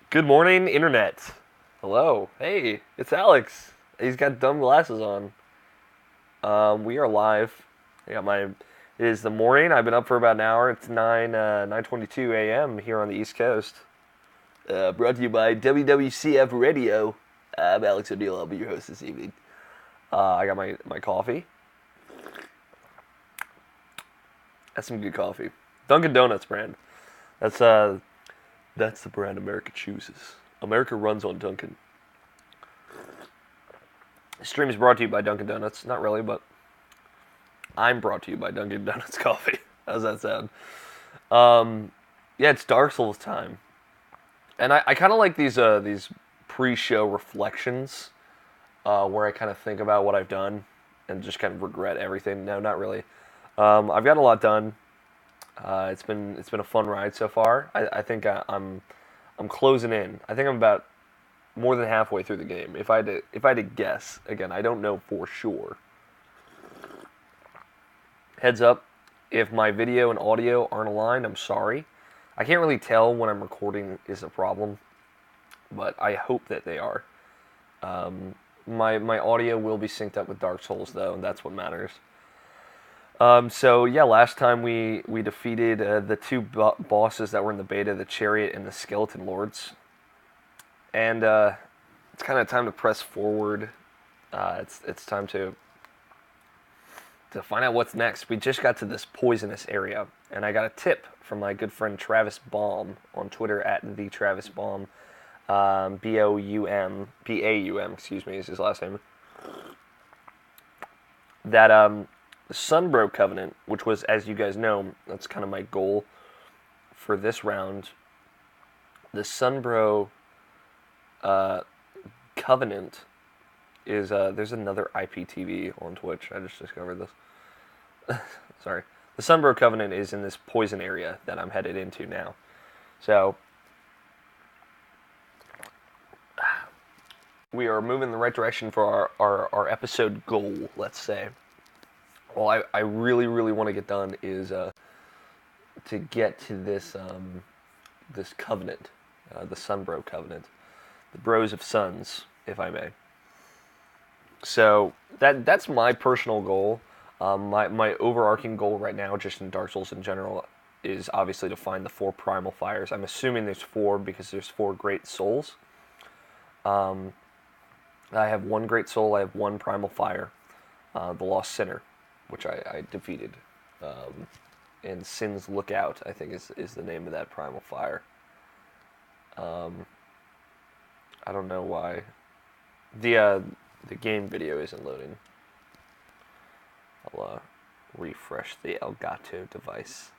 Good morning, Internet. Hello. Hey, it's Alex. He's got dumb glasses on. We are live. I got my. It is the morning. I've been up for about an hour. It's 9:22 a.m. here on the East Coast. Brought to you by WWCF Radio. I'm Alex O'Neill. I'll be your host this evening. I got my coffee. That's some good coffee. Dunkin' Donuts brand. That's that's the brand America chooses. America runs on Dunkin'. This stream is brought to you by Dunkin' Donuts. Not really, but I'm brought to you by Dunkin' Donuts coffee. How's that sound? Yeah, it's Dark Souls time, and I kind of like these pre-show reflections, where I kind of think about what I've done and just kind of regret everything. No, not really. I've gotten a lot done. It's been a fun ride so far. I think I'm closing in. I think I'm about more than halfway through the game. If I had to guess, again, I don't know for sure. Heads up, if my video and audio aren't aligned, I'm sorry. I can't really tell when I'm recording is a problem, but I hope that they are. My audio will be synced up with Dark Souls though, and that's what matters. So yeah, last time we defeated the two bosses that were in the beta, the Chariot and the Skeleton Lords, and it's kind of time to press forward. It's time to find out what's next. We just got to this poisonous area, and I got a tip from my good friend Travis Baum on Twitter at the Travis Baum, Baum, excuse me, is his last name. That the Sunbro Covenant, which was, as you guys know, that's kind of my goal for this round. The Sunbro Covenant is there's another IPTV on Twitch. I just discovered this. Sorry. The Sunbro Covenant is in this poison area that I'm headed into now. So we are moving in the right direction for our episode goal, let's say. Well, I really, really want to get done is to get to this covenant, the Sunbro Covenant, the Bros of Suns, if I may. So that's my personal goal. My overarching goal right now, just in Dark Souls in general, is obviously to find the 4 primal fires. I'm assuming there's 4 because there's 4 great souls. I have 1 great soul. I have 1 primal fire, the Lost Sinner, which I defeated. And Sin's Lookout, I think, is the name of that primal fire. I don't know why the game video isn't loading. I'll refresh the Elgato device.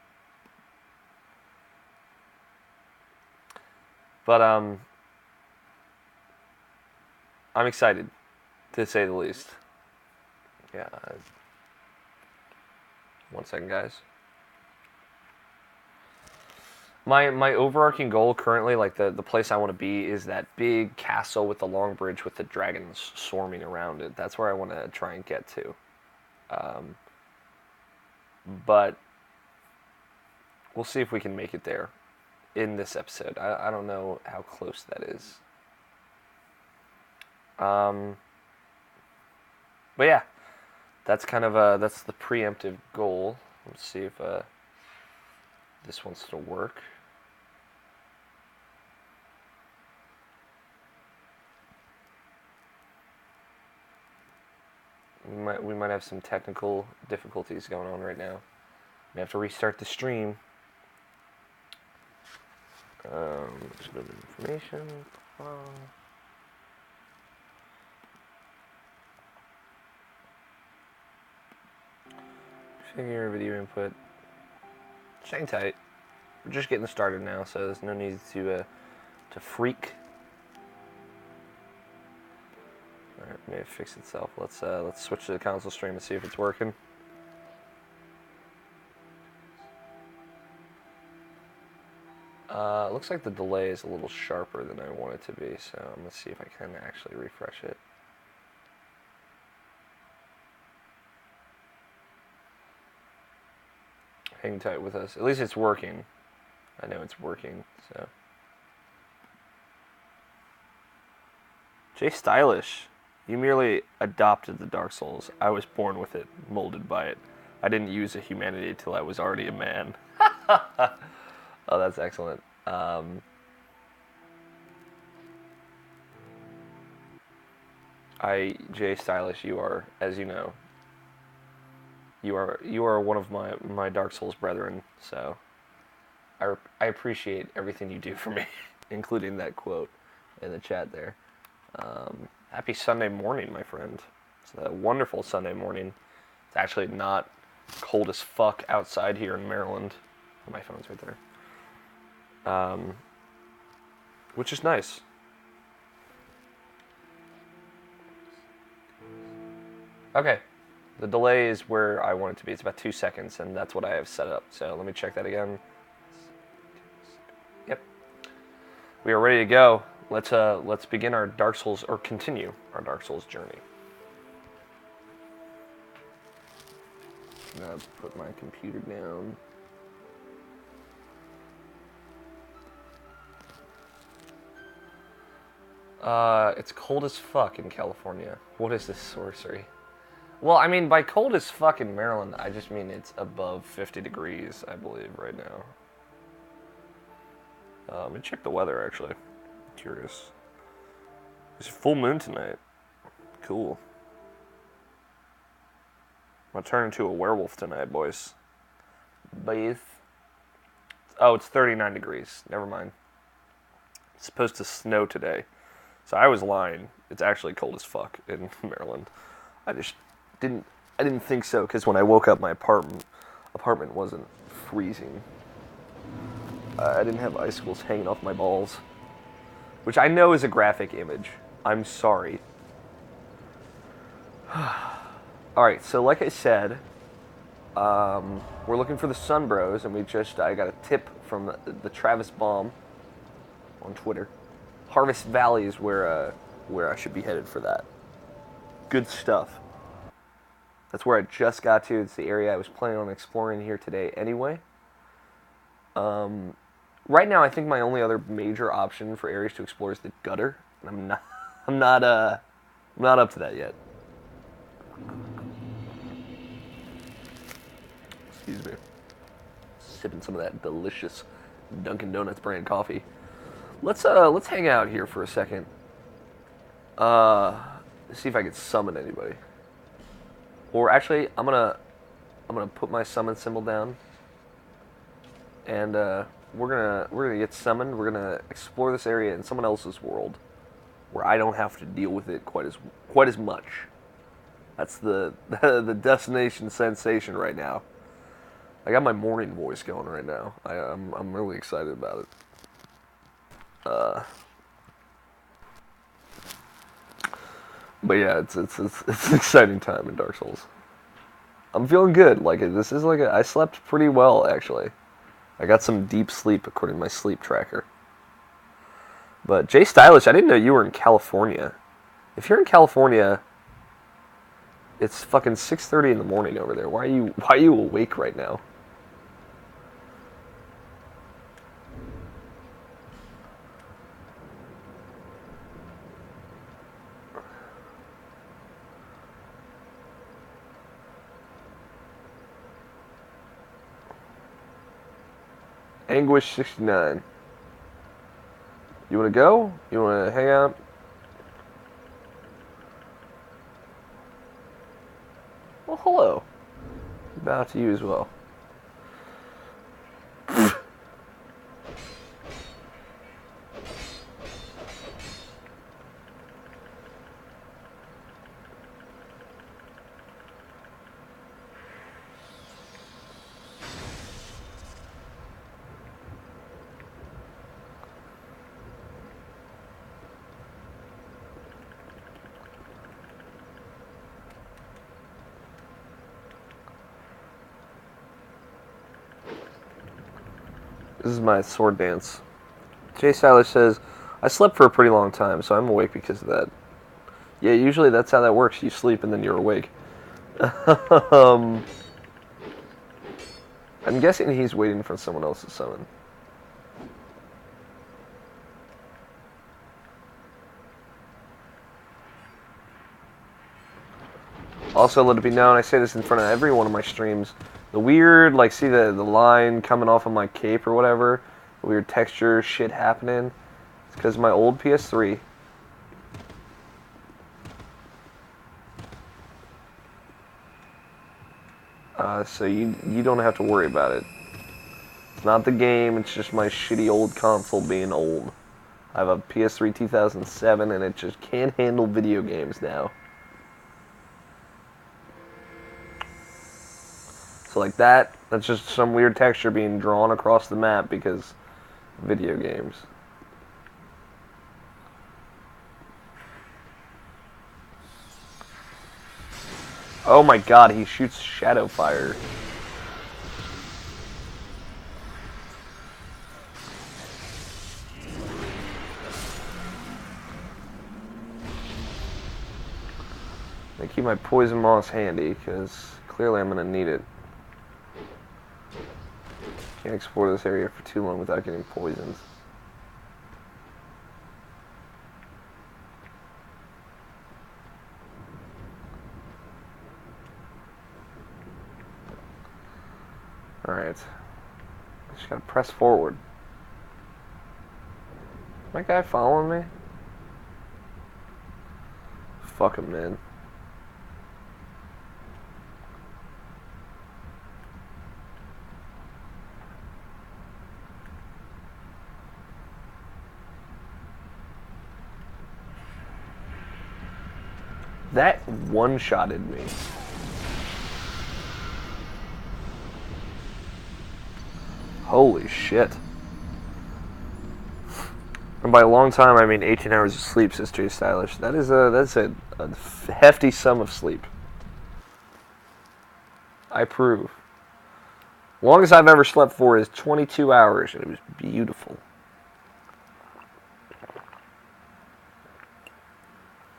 But I'm excited, to say the least. Yeah. One second, guys. My overarching goal currently, like the place I want to be, is that big castle with the long bridge with the dragons swarming around it. That's where I want to try and get to. But we'll see if we can make it there in this episode. I don't know how close that is. But yeah, that's kind of that's the preemptive goal. Let's see if this wants to work. We might have some technical difficulties going on right now. We have to restart the stream. Just a bit of information. Figure video input. Hang tight. We're just getting started now, so there's no need to freak. Alright, maybe it fixed itself. Let's switch to the console stream and see if it's working. Looks like the delay is a little sharper than I want it to be, so I'm gonna see if I can actually refresh it. Hang tight with us. At least it's working. I know it's working, so. Jay Stylish, you merely adopted the Dark Souls. I was born with it, molded by it. I didn't use a humanity till I was already a man. Oh, that's excellent. Jay Stylish, you are, as you know, you are one of my Dark Souls brethren. So I appreciate everything you do for me, including that quote in the chat there. Happy Sunday morning, my friend. It's a wonderful Sunday morning. It's actually not cold as fuck outside here in Maryland. Oh, my phone's right there. Which is nice. Okay. The delay is where I want it to be. It's about 2 seconds, and that's what I have set up. So let me check that again. Yep. We are ready to go. Let's begin our Dark Souls, or continue our Dark Souls journey. I'm gonna put my computer down. It's cold as fuck in California. What is this sorcery? Well, I mean, by cold as fuck in Maryland, I just mean it's above 50 degrees, I believe, right now. Let me check the weather, actually. I'm curious. There's a full moon tonight. Cool. I'm gonna turn into a werewolf tonight, boys. Boys. Oh, it's 39 degrees. Never mind. It's supposed to snow today. So I was lying. It's actually cold as fuck in Maryland. I just didn't think so, because when I woke up, my apartment wasn't freezing. I didn't have icicles hanging off my balls, which I know is a graphic image. I'm sorry. Alright, so like I said, we're looking for the Sun Bros, and I got a tip from the Travis Baum on Twitter. Harvest Valley is where I should be headed for that. Good stuff. That's where I just got to. It's the area I was planning on exploring here today anyway. Right now, I think my only other major option for areas to explore is the gutter. And I'm not up to that yet. Excuse me. Sipping some of that delicious Dunkin' Donuts brand coffee. Let's hang out here for a second. See if I can summon anybody. Or actually, I'm gonna put my summon symbol down, and we're gonna get summoned. We're gonna explore this area in someone else's world, where I don't have to deal with it quite as much. That's the destination sensation right now. I got my morning voice going right now. I'm really excited about it. But yeah, it's an exciting time in Dark Souls. I'm feeling good. This is I slept pretty well, actually. I got some deep sleep according to my sleep tracker. But Jay Stylish, I didn't know you were in California. If you're in California, it's fucking 6:30 in the morning over there. Why are you awake right now? Anguish 69. You want to go? You want to hang out? Well, hello. Bow to you as well. This is my sword dance. Jay Stylish says, I slept for a pretty long time, so I'm awake because of that. Yeah, usually that's how that works. You sleep and then you're awake. I'm guessing he's waiting for someone else to summon. Also, let it be known, I say this in front of every one of my streams, the weird, like, see the line coming off of my cape or whatever, the weird texture shit happening, it's because of my old PS3. So you don't have to worry about it. It's not the game, it's just my shitty old console being old. I have a PS3 2007 and it just can't handle video games now. So like that's just some weird texture being drawn across the map because video games. Oh my god, he shoots shadow fire. I keep my poison moss handy because clearly I'm gonna need it. Can't explore this area for too long without getting poisoned. Alright. Just gotta press forward. My guy following me? Fuck him, man. That one-shotted me. Holy shit. And by a long time, I mean 18 hours of sleep, Sister Stylish. That's a hefty sum of sleep. I approve. Longest I've ever slept for is 22 hours, and it was beautiful.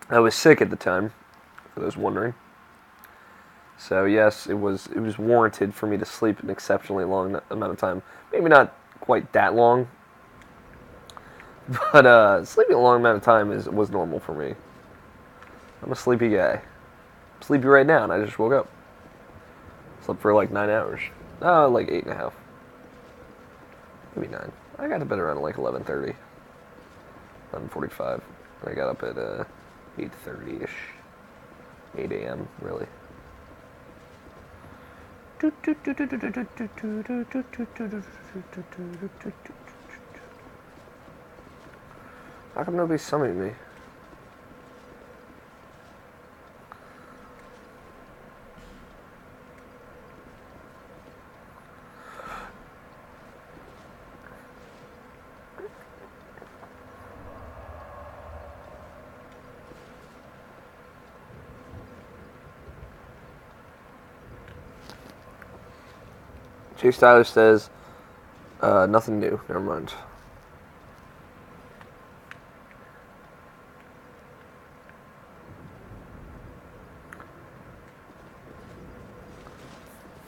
I was sick at the time, for those wondering. So yes, it was warranted for me to sleep an exceptionally long amount of time. Maybe not quite that long, but sleeping a long amount of time was normal for me. I'm a sleepy guy. I'm sleepy right now, and I just woke up. Slept for like 9 hours. Like 8.5. Maybe 9. I got to bed around like 11:30, 11:45. I got up at 8:30ish, 8 a.m. really. How come nobody's summoning me? Chase Stylish says, nothing new. Never mind.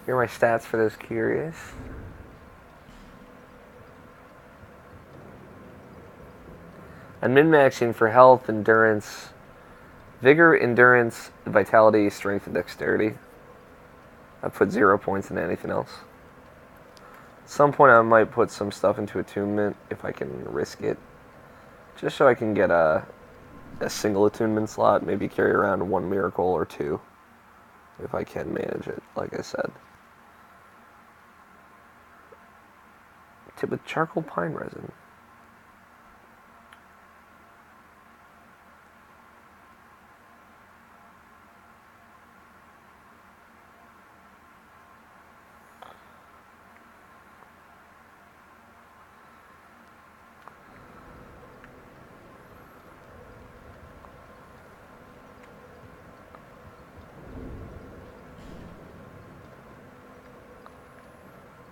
Here are my stats for those curious. I'm min-maxing for health, endurance, vigor, endurance, vitality, strength, and dexterity. I put 0 points into anything else. At some point I might put some stuff into attunement if I can risk it. Just so I can get a single attunement slot, maybe carry around 1 miracle or 2. If I can manage it, like I said. Tip with charcoal pine resin.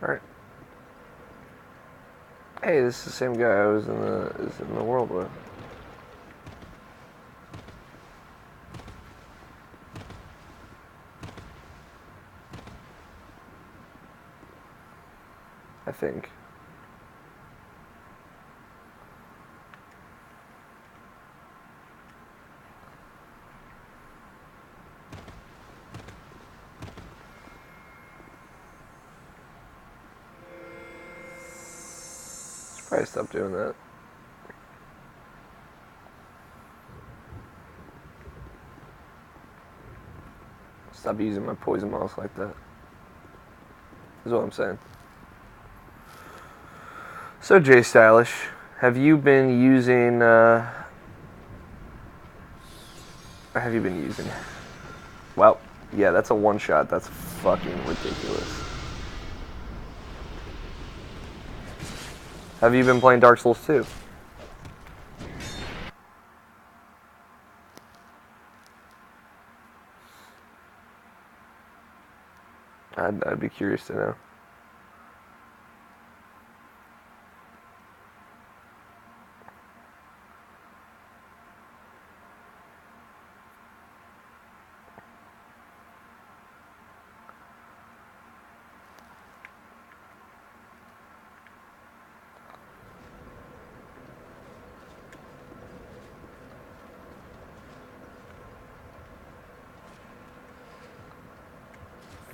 Alright. Hey, this is the same guy I was in the world with. I think. Probably stop doing that. Stop using my poison mouse like that. Is what I'm saying. So, Jay Stylish, have you been using, Well, yeah, that's a one-shot. That's fucking ridiculous. Have you been playing Dark Souls 2? I'd be curious to know.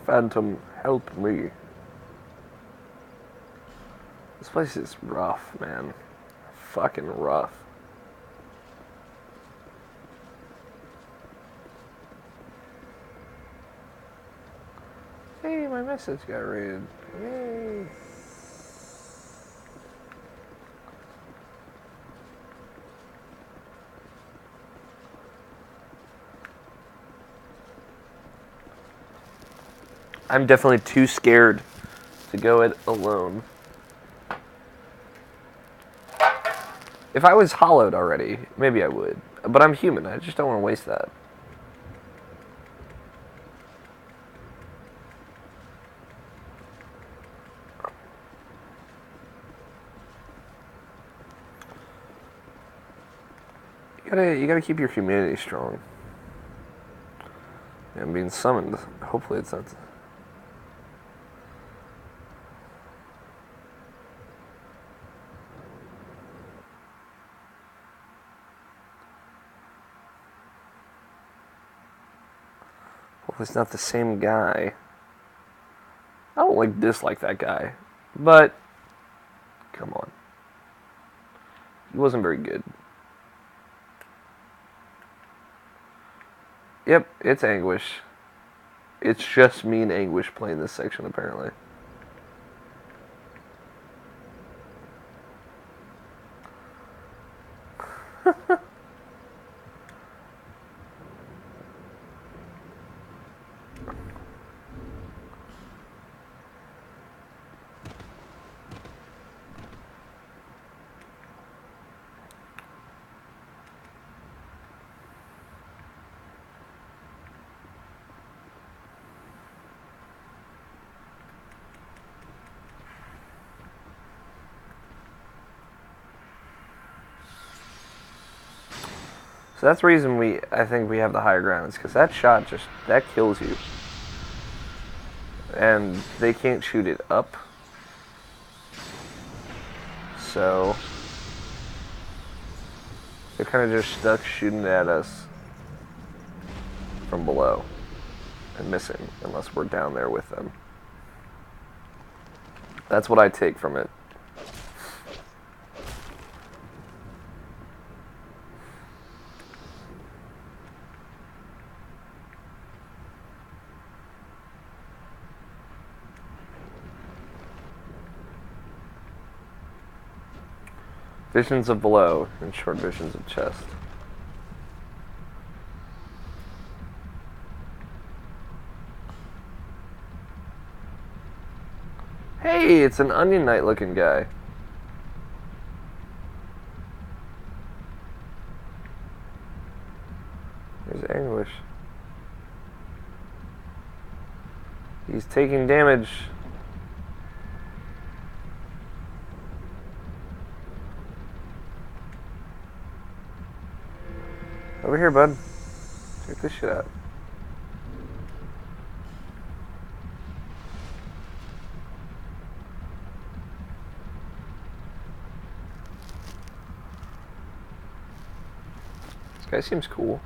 Phantom, help me. This place is rough, man. Fucking rough. Hey, my message got read. Yay. I'm definitely too scared to go it alone. If I was hollowed already, maybe I would. But I'm human. I just don't want to waste that. You gotta keep your humanity strong. Yeah, I'm being summoned. Hopefully it's not. Hopefully it's not the same guy. I don't dislike that guy, but come on, he wasn't very good. Yep, it's Anguish. It's just me and Anguish playing this section, apparently. So that's the reason I think we have the higher ground. It's because that shot that kills you. And they can't shoot it up. So they're kind of just stuck shooting at us from below and missing unless we're down there with them. That's what I take from it. Visions of below and short visions of chest. Hey, it's an Onion Knight looking guy. There's Anguish. He's taking damage. Over here, bud. Check this shit out. This guy seems cool.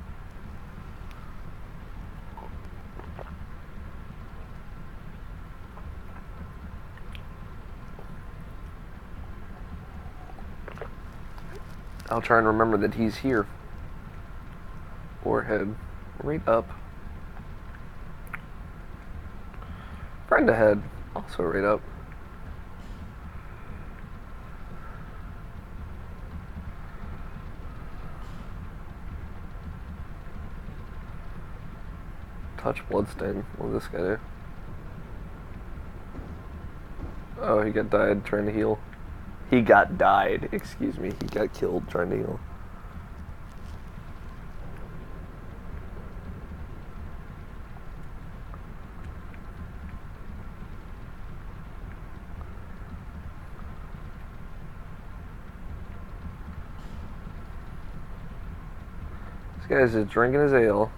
I'll try and remember that he's here. Forehead. Right up. Friend ahead. Also right up. Touch bloodstain. What does this guy do? Oh, he got died trying to heal. He got died, excuse me. He got killed trying to heal. This guy's just drinking his ale.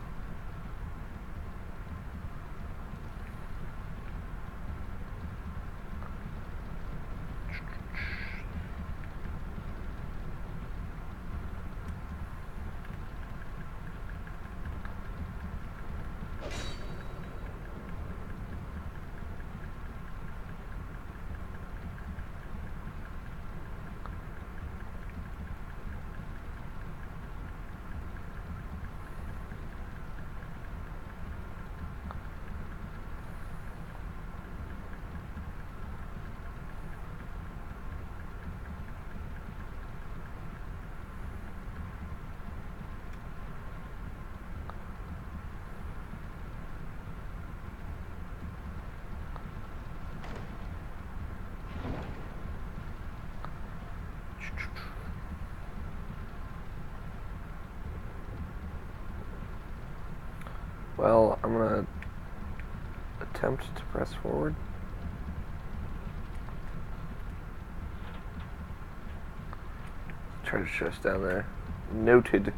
Well, I'm gonna attempt to press forward. Treasure chest down there. Noted.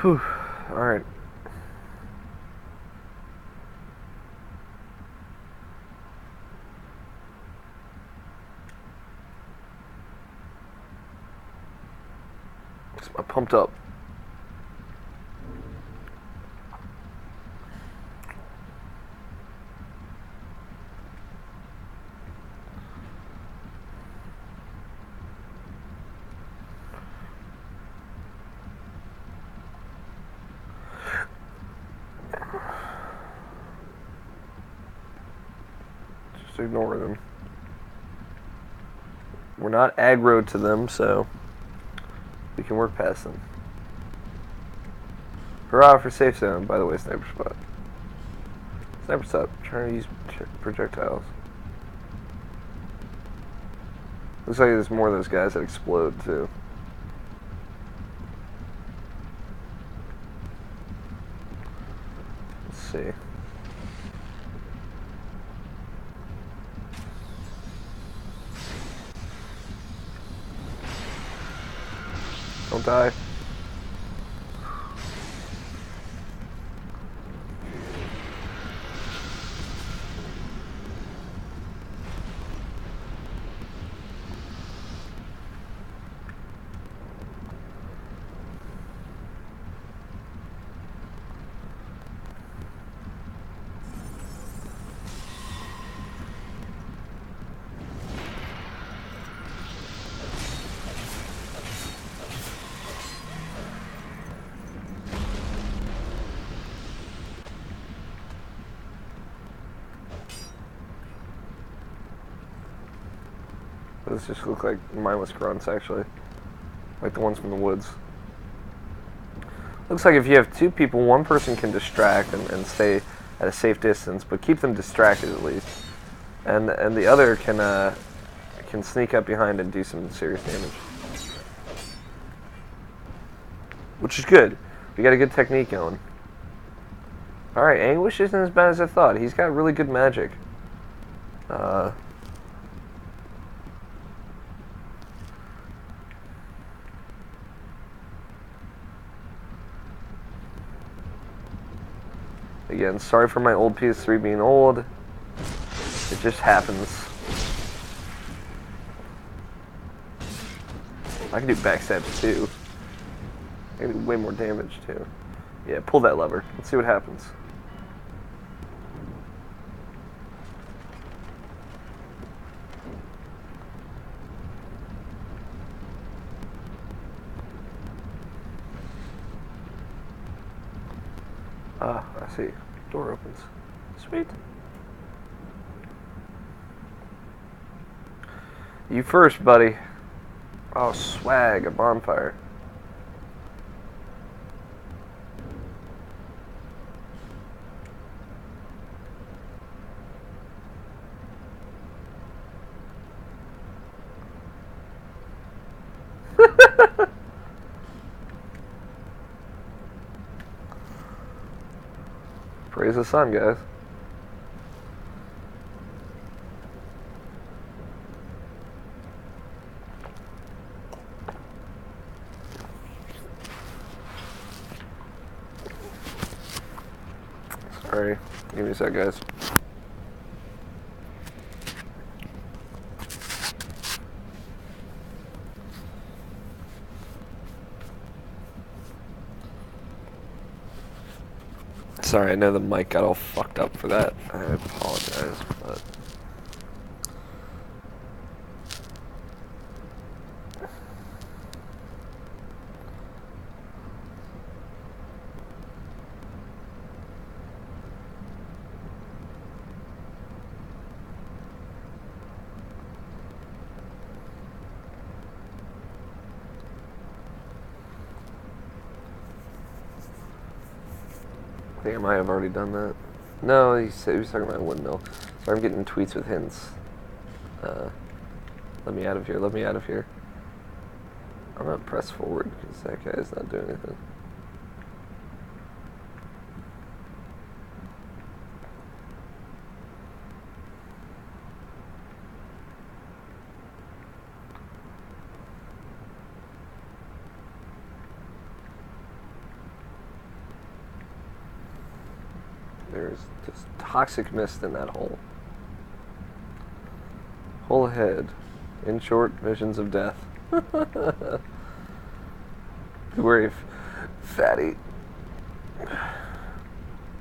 Whew. Alright. I'm pumped up. Just ignore them. We're not aggro to them, so we can work past them. Hurrah for safe zone, by the way, sniper spot. Sniper spot, trying to use projectiles. Looks like there's more of those guys that explode, too. Let's see. Don't die. Those just look like mindless grunts, actually. Like the ones from the woods. Looks like if you have two people, one person can distract and stay at a safe distance, but keep them distracted at least. And the other can sneak up behind and do some serious damage. Which is good. We got a good technique going. Alright, Anguish isn't as bad as I thought. He's got really good magic. Again, sorry for my old PS3 being old. It just happens. I can do backstabs too. I can do way more damage too. Yeah, pull that lever. Let's see what happens. Ah, I see. Door opens. Sweet. You first, buddy. Oh, swag, a bonfire. Praise the sun, guys. Sorry. Give me a sec, guys. Sorry, I know the mic got all fucked up for that. I apologize, but... I think I might have already done that. No, he said he was talking about windmill. Sorry, I'm getting tweets with hints. Let me out of here, let me out of here. I'm gonna press forward because that guy is not doing anything. There's just toxic mist in that hole. Hole ahead. In short, visions of death. Beware, fatty.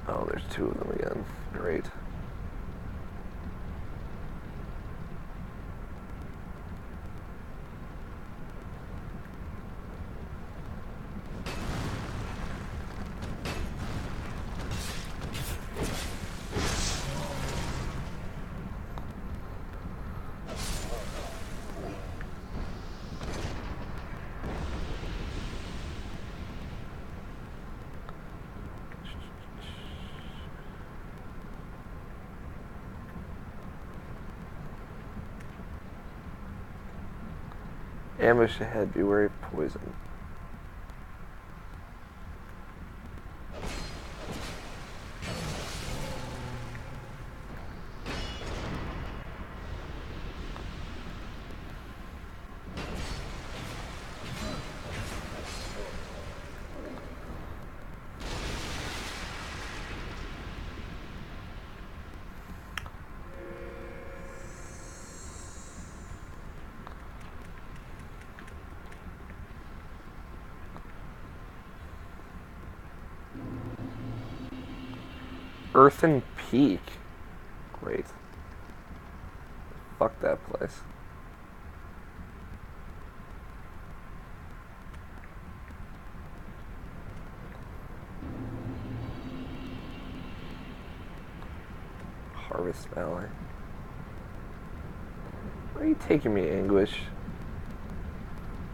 Oh, there's two of them again. Great. Ambush ahead, beware of poison. Earthen Peak. Great. Fuck that place. Harvest Valley. Why are you taking me, Anguish?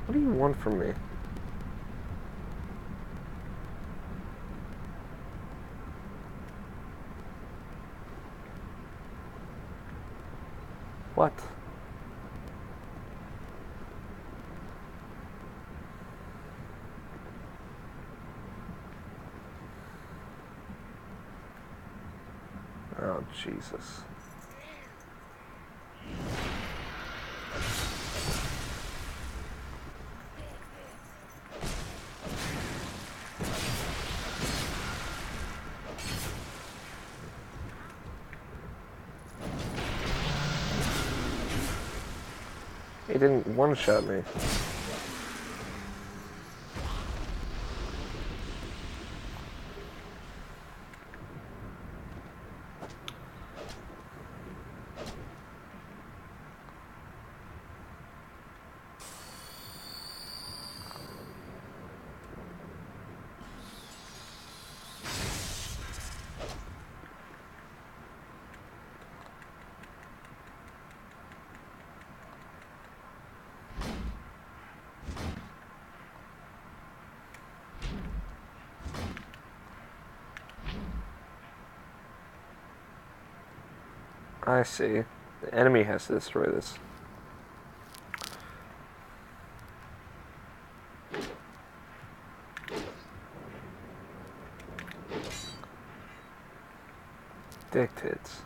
What do you want from me? What? Oh, Jesus. He didn't one-shot me. I see. The enemy has to destroy this. Dictates.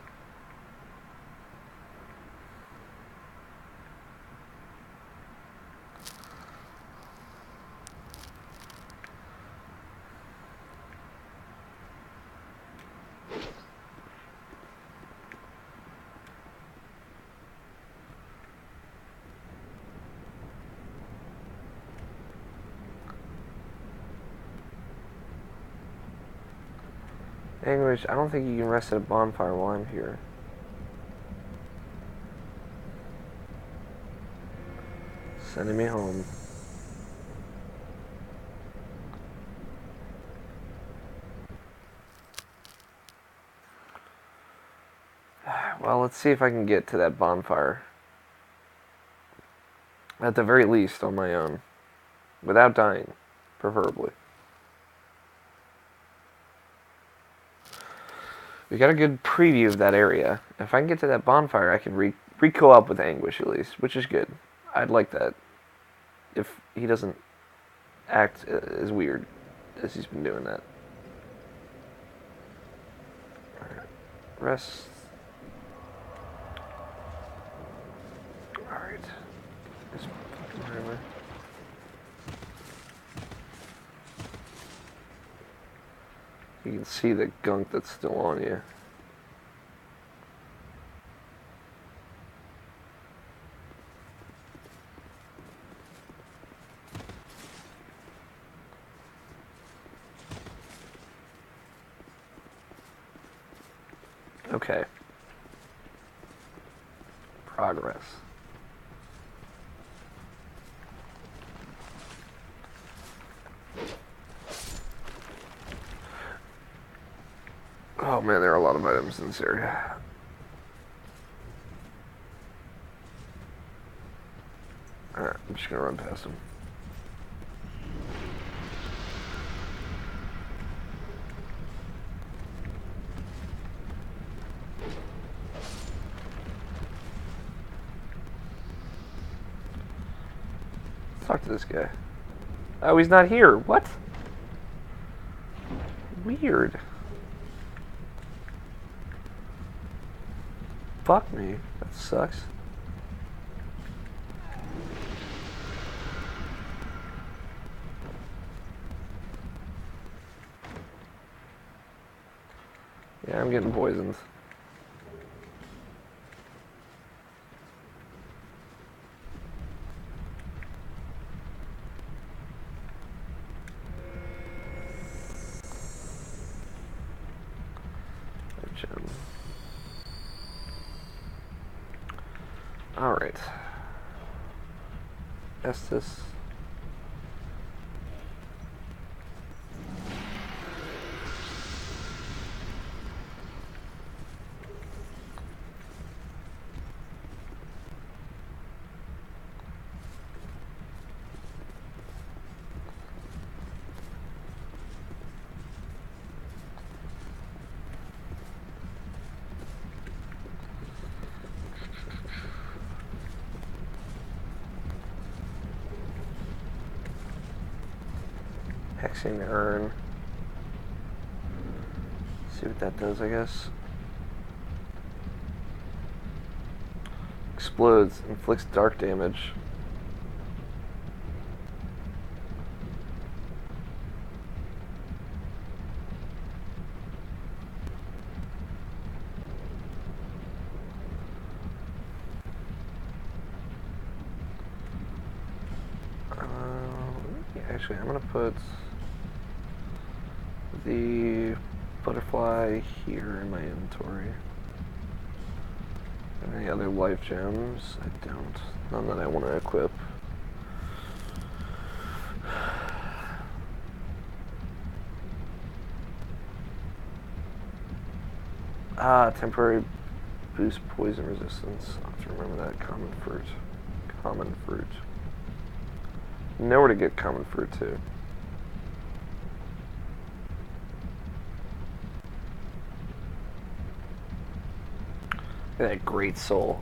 English, I don't think you can rest at a bonfire while I'm here. Sending me home. Well, let's see if I can get to that bonfire. At the very least, on my own. Without dying, preferably. We got a good preview of that area. If I can get to that bonfire, I can re-co-op with Anguish at least, which is good. I'd like that. If he doesn't act as weird as he's been doing that. Alright. Rest. Alright. This fucking river. You can see the gunk that's still on you. Okay. Progress. Oh man, there are a lot of items in this area. Alright, I'm just gonna run past them. Let's talk to this guy. Oh, he's not here. What? Weird. Fuck me. That sucks. Yeah, I'm getting poisoned. Alright. Estus. Hexing urn. See what that does, I guess. Explodes, inflicts dark damage. Actually, I'm gonna put the butterfly here in my inventory. Any other life gems? I don't. None that I want to equip. Temporary boost poison resistance. I'll have to remember that. Common fruit. Common fruit. Know where to get common fruit too. That great soul.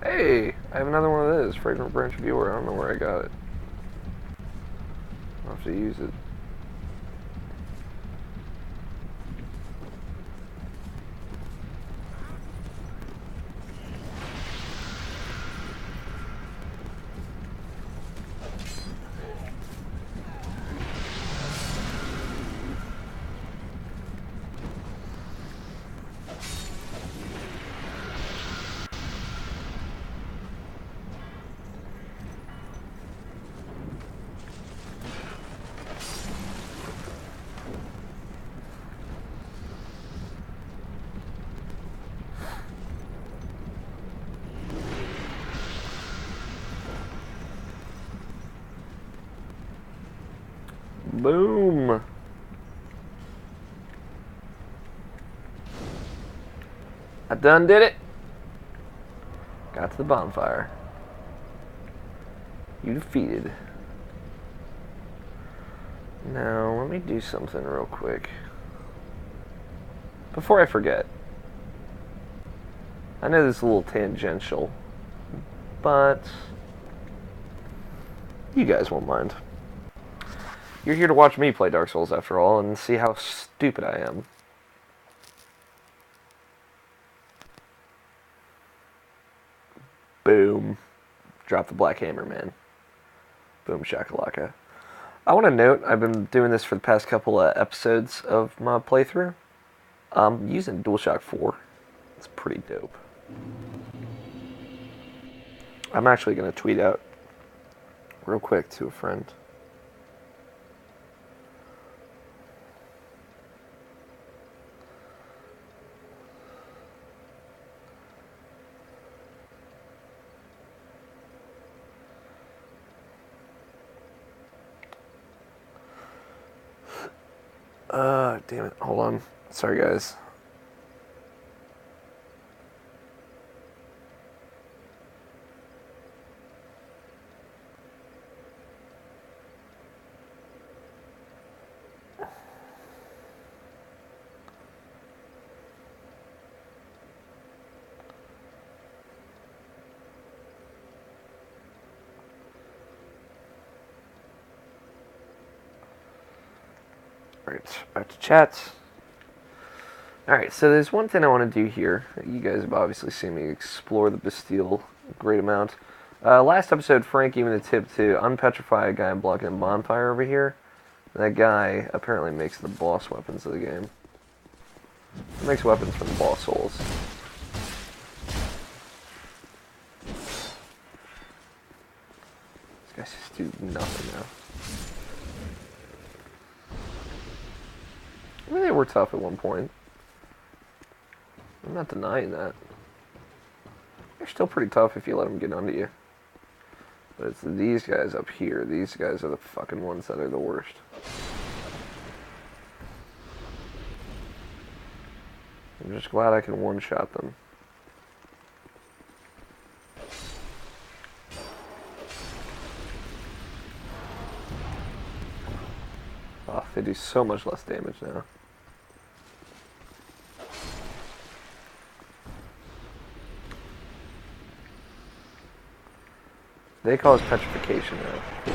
Hey, I have another one of those. Fragrant Branch Viewer. I don't know where I got it. I'll have to use it. Boom. I done did it. Got to the bonfire. You defeated. Now, let me do something real quick. Before I forget. I know this is a little tangential, but you guys won't mind. You're here to watch me play Dark Souls after all and see how stupid I am. Boom. Drop the Black Hammer, man. Boom shakalaka. I want to note, I've been doing this for the past couple of episodes of my playthrough. I'm using DualShock 4. It's pretty dope. I'm actually going to tweet out real quick to a friend. Damn it. Hold on. Sorry, guys. Alright, back to chat. Alright, so there's one thing I want to do here. You guys have obviously seen me explore the Bastille a great amount. Last episode, Frank gave me the tip to unpetrify a guy blocking a bonfire over here. That guy apparently makes the boss weapons of the game. He makes weapons for the boss souls. These guys just do nothing now. I mean, they were tough at one point. I'm not denying that. They're still pretty tough if you let them get onto you. But it's these guys up here. These guys are the fucking ones that are the worst. I'm just glad I can one-shot them. Oh, they do so much less damage now. They cause petrification now.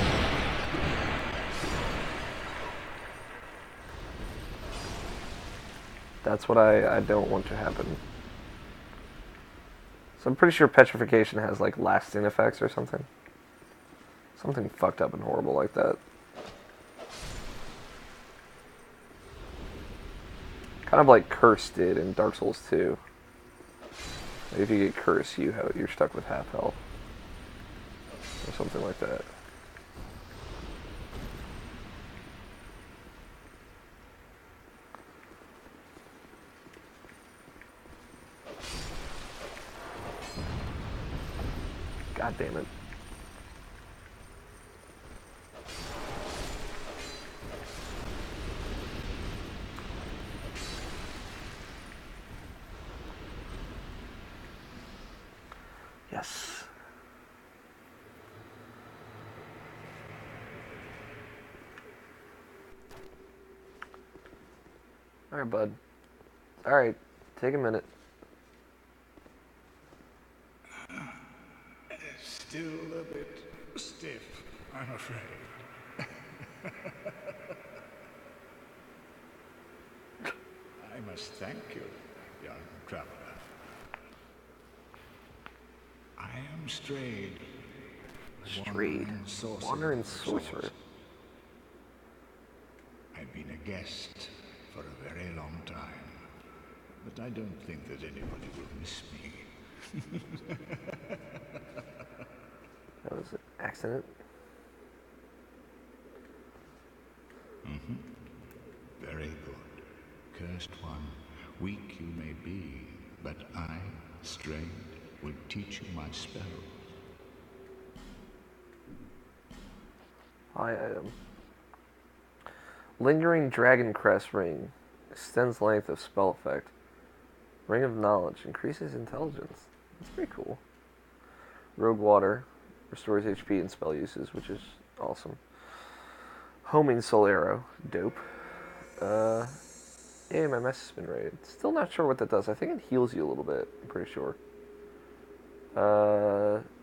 That's what I don't want to happen. So I'm pretty sure petrification has like lasting effects or something. Something fucked up and horrible like that. Kind of like Curse did in Dark Souls 2. Like if you get Curse, you're stuck with half health. Or something like that. God damn it. Yes. Alright, bud. Alright, take a minute. Still a bit stiff, I'm afraid. I must thank you, young traveler. I am Strayed, Strayed. Wandering sorcerer. I've been a guest for a very long time, but I don't think that anybody will miss me. That was an accident. Very good. Cursed one, weak you may be, but I, Strayed, will teach you my spell. High item. Lingering Dragon Crest Ring. Extends length of spell effect. Ring of Knowledge. Increases intelligence. That's pretty cool. Rogue Water. Restores HP and spell uses, which is awesome. Homing Soul Arrow. Dope. Yeah, my mess has been raided. Still not sure what that does. I think it heals you a little bit. I'm pretty sure.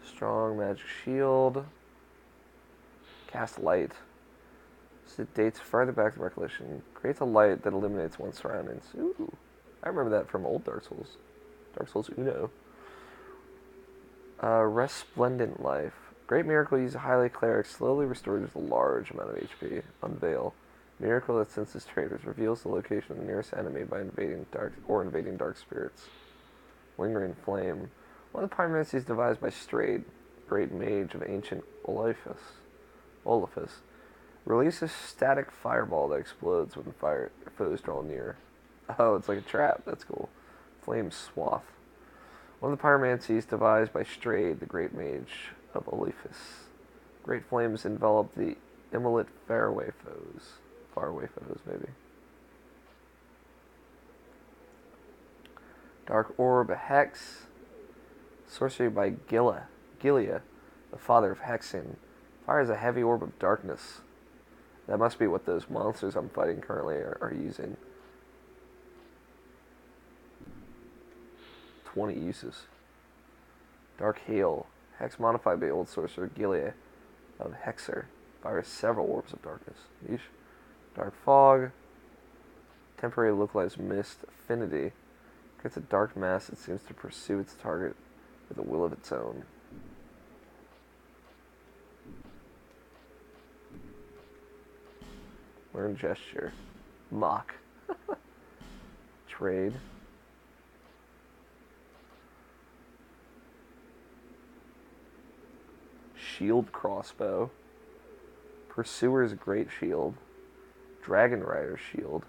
Strong Magic Shield. Cast Light. It dates farther back than recollection. Creates a light that illuminates one's surroundings. Ooh. I remember that from old Dark Souls. Dark Souls Uno. Resplendent Life. Great Miracle uses a highly cleric. Slowly restores a large amount of HP. Unveil. Miracle that senses traitors. Reveals the location of the nearest enemy by invading dark spirits. Lingering Flame. One of the pyromancies devised by Strayed, great mage of ancient Olafus. Releases static fireball that explodes when foes draw near. Oh, it's like a trap. That's cool. Flame Swath. One of the pyromancies devised by Strayed, the great mage of Olafus. Great flames envelop the immolate faraway foes. Faraway foes, maybe. Dark Orb Hex. Sorcery by Gilia, the father of Hexen. Fires a heavy orb of darkness. That must be what those monsters I'm fighting currently are using. 20 uses. Dark Hail. Hex modified by old sorcerer Gilia of Hexer. Fires several orbs of darkness. Yeesh. Dark Fog. Temporary localized mist. Affinity. Creates a dark mass that seems to pursue its target with a will of its own. Learn Gesture. Mock. Trade. Shield Crossbow. Pursuer's Great Shield. Dragon Rider Shield.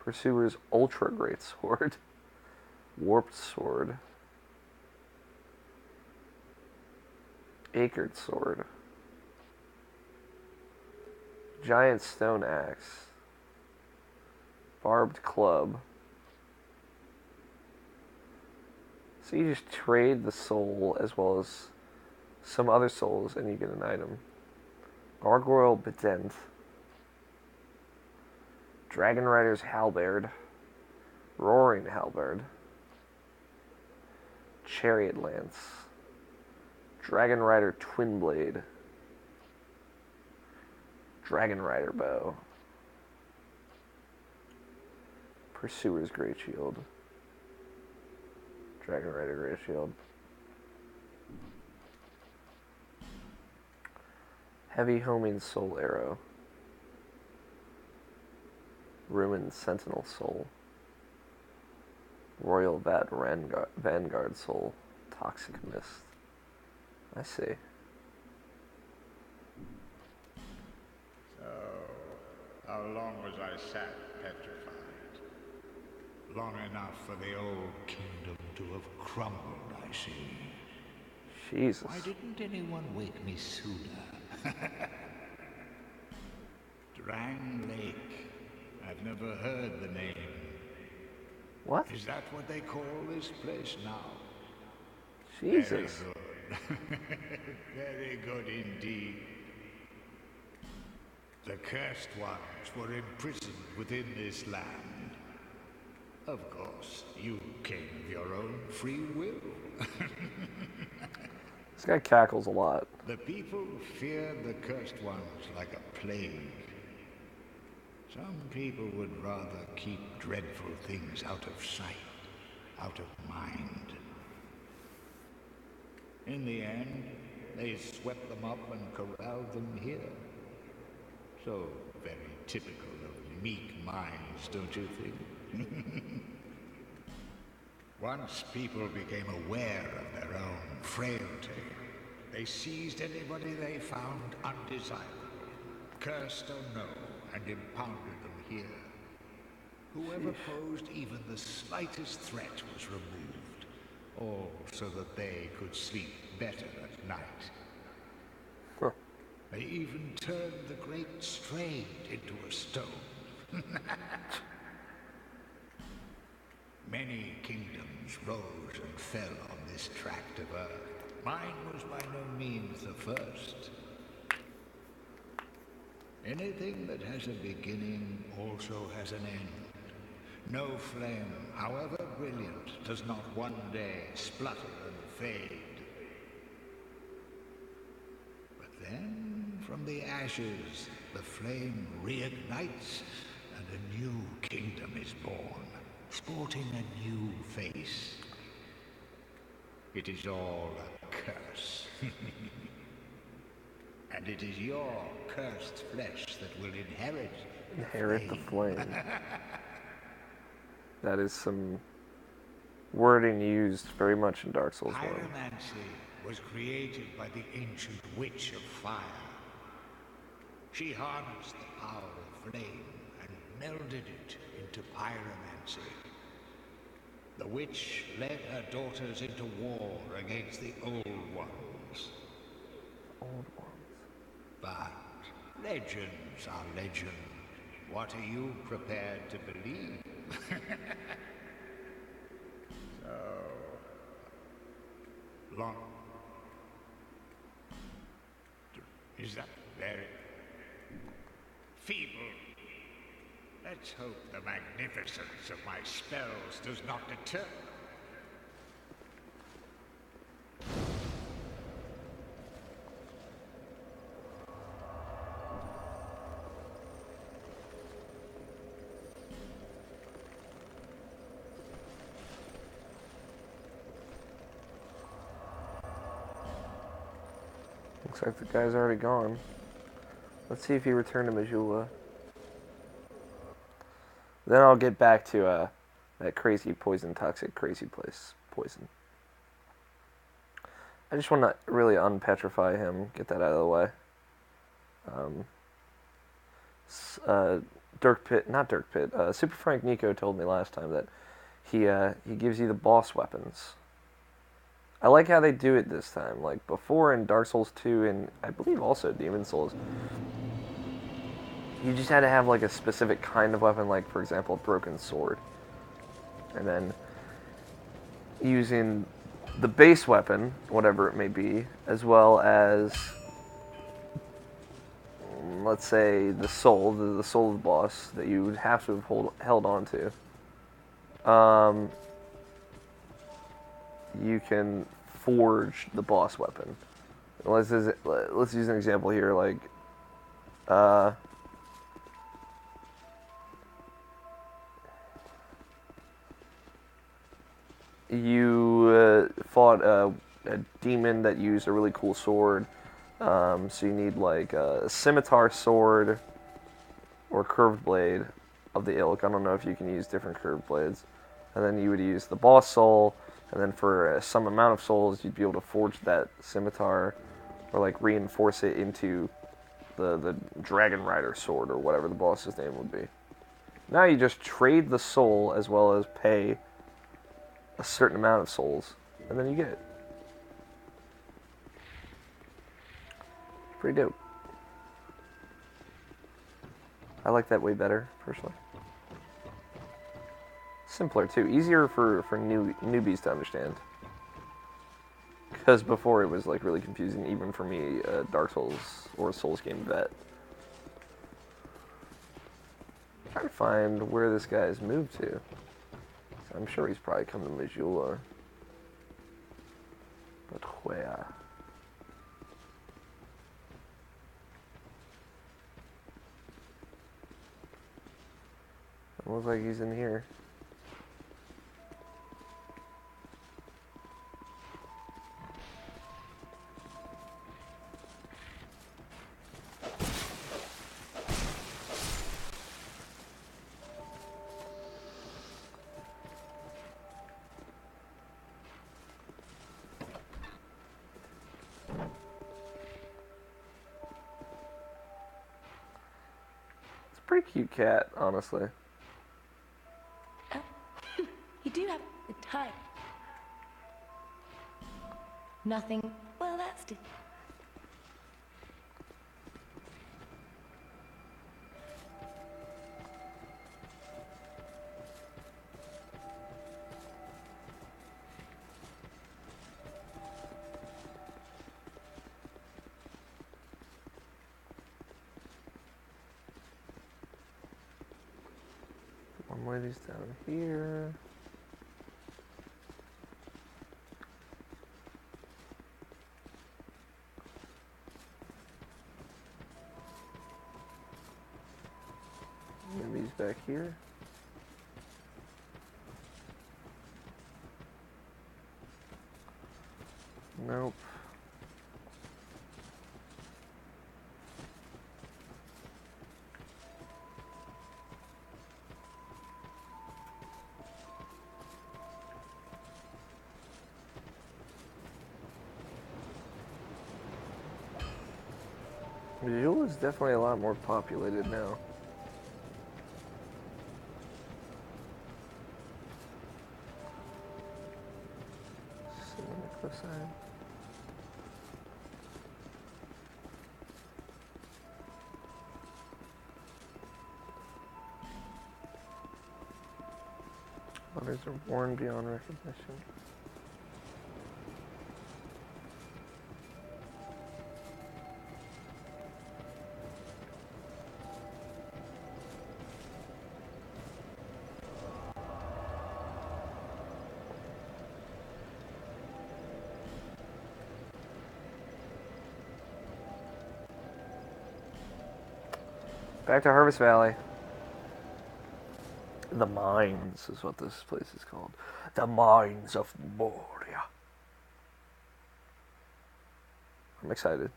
Pursuer's Ultra Great Sword. Warped Sword. Acred Sword. Giant Stone Axe. Barbed Club. So you just trade the soul as well as some other souls and you get an item. Gargoyle Bedent. Dragon Rider's Halberd. Roaring Halberd. Chariot Lance. Dragon Rider Twin Blade. Dragon Rider Bow. Pursuer's Great Shield. Dragon Rider Great Shield. Heavy Homing Soul Arrow. Ruined Sentinel Soul. Royal Vat Vanguard Soul. Toxic Mist. I see. So, how long was I sat petrified? Long enough for the old kingdom to have crumbled, I see. Jesus. Why didn't anyone wake me sooner? Drang Lake. I've never heard the name. What? Is that what they call this place now? Jesus. Very good. Very good indeed. The cursed ones were imprisoned within this land. Of course, you came of your own free will. This guy cackles a lot. The people fear the cursed ones like a plague. Some people would rather keep dreadful things out of sight, out of mind. In the end, they swept them up and corralled them here. So very typical of meek minds, don't you think? Once people became aware of their own frailty, they seized anybody they found undesirable, cursed or no, and impounded them here. Whoever posed even the slightest threat was removed, all so that they could sleep better at night. Huh. They even turned the great Strayed into a stone. Many kingdoms rose and fell on this tract of earth. Mine was by no means the first. Anything that has a beginning also has an end. No flame, however brilliant, does not one day splutter and fade. But then, from the ashes, the flame reignites, and a new kingdom is born, sporting a new face. It is all a curse. And it is your cursed flesh that will inherit the flame. That is some wording used very much in Dark Souls 1. Pyromancy was created by the ancient witch of fire. She harnessed the power of flame and melded it into pyromancy. The witch led her daughters into war against the Old Ones. Old Ones. But legends are legends. What are you prepared to believe? So long. Is that very feeble? Let's hope the magnificence of my spells does not deter. Looks like the guy's already gone. Let's see if he returned to Majula. Then I'll get back to that crazy poison, toxic, crazy place poison. I just want to really unpetrify him, get that out of the way. Super Frank Nico told me last time that he gives you the boss weapons. I like how they do it this time. Like before in Dark Souls 2 and I believe also Demon Souls, you just had to have like a specific kind of weapon, like for example a broken sword. And then using the base weapon, whatever it may be, as well as let's say the soul of the boss that you would have to have held on to. You can forge the boss weapon. Let's use an example here, like you fought a demon that used a really cool sword, so you need like a scimitar sword or curved blade of the ilk. I don't know if you can use different curved blades. And then you would use the boss soul, and then for some amount of souls, you'd be able to forge that scimitar, or like reinforce it into the Dragon Rider sword, or whatever the boss's name would be. Now you just trade the soul as well as pay a certain amount of souls, and then you get it. Pretty dope. I like that way better, personally. Simpler too, easier for newbies to understand. Because before it was like really confusing, even for me, Dark Souls or a Souls game vet. find where this guy has moved to. So I'm sure he's probably come to Majula. But where? It looks like he's in here. It's a pretty cute cat, honestly. Oh, you do have a type. Nothing. Well, that's different. One lady's down here. Maybe he's back here. Nope. Majula is definitely a lot more populated now. Sit on the cliffside. Others are worn beyond recognition. Back to Harvest Valley. The Mines is what this place is called. The Mines of Moria. I'm excited.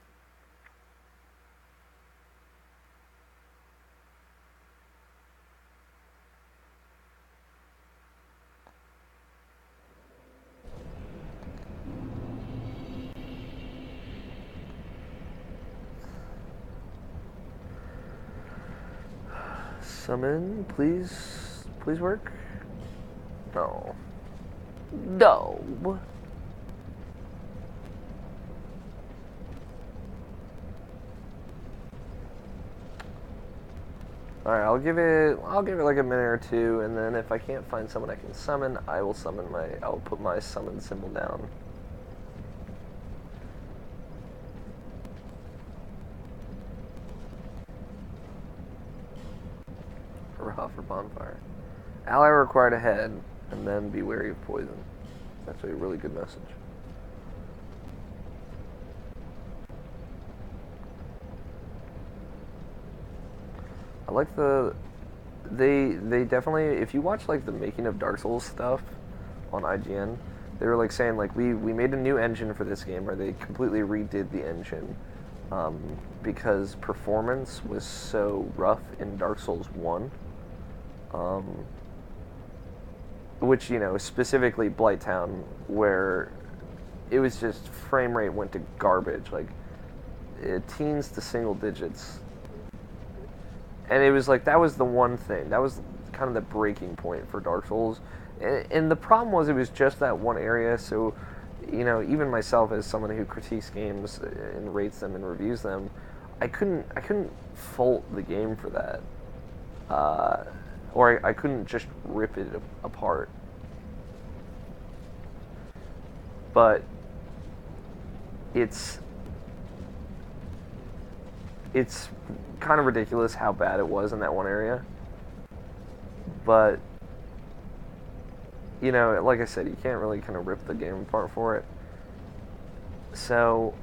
Summon, please work? No. No. Alright, I'll give it like a minute or two, and then if I can't find someone I can summon, I'll put my summon symbol down. Hurrah for bonfire. Ally required ahead, and then be wary of poison. That's actually a really good message. I like they definitely, if you watch like the making of Dark Souls stuff on IGN, they were like saying like we made a new engine for this game, or they completely redid the engine because performance was so rough in Dark Souls 1. Which, you know, specifically Blighttown, where it was just frame rate went to garbage, like teens to single digits. And it was like, that was the one thing, that was kind of the breaking point for Dark Souls. And the problem was it was just that one area, so, you know, even myself as someone who critiques games and rates them and reviews them, I couldn't fault the game for that. Or I couldn't just rip it apart. But it's kind of ridiculous how bad it was in that one area. But, you know, like I said, you can't really kind of rip the game apart for it. So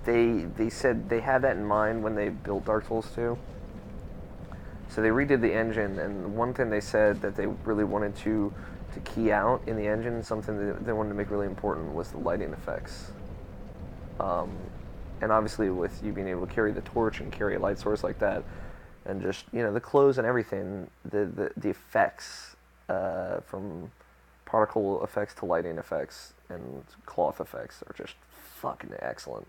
they said they had that in mind when they built Dark Souls 2. So they redid the engine, and one thing they said that they really wanted to key out in the engine, something that they wanted to make really important, was the lighting effects. And obviously with you being able to carry the torch and carry a light source like that, and just, you know, the clothes and everything, the effects, from particle effects to lighting effects and cloth effects are just fucking excellent.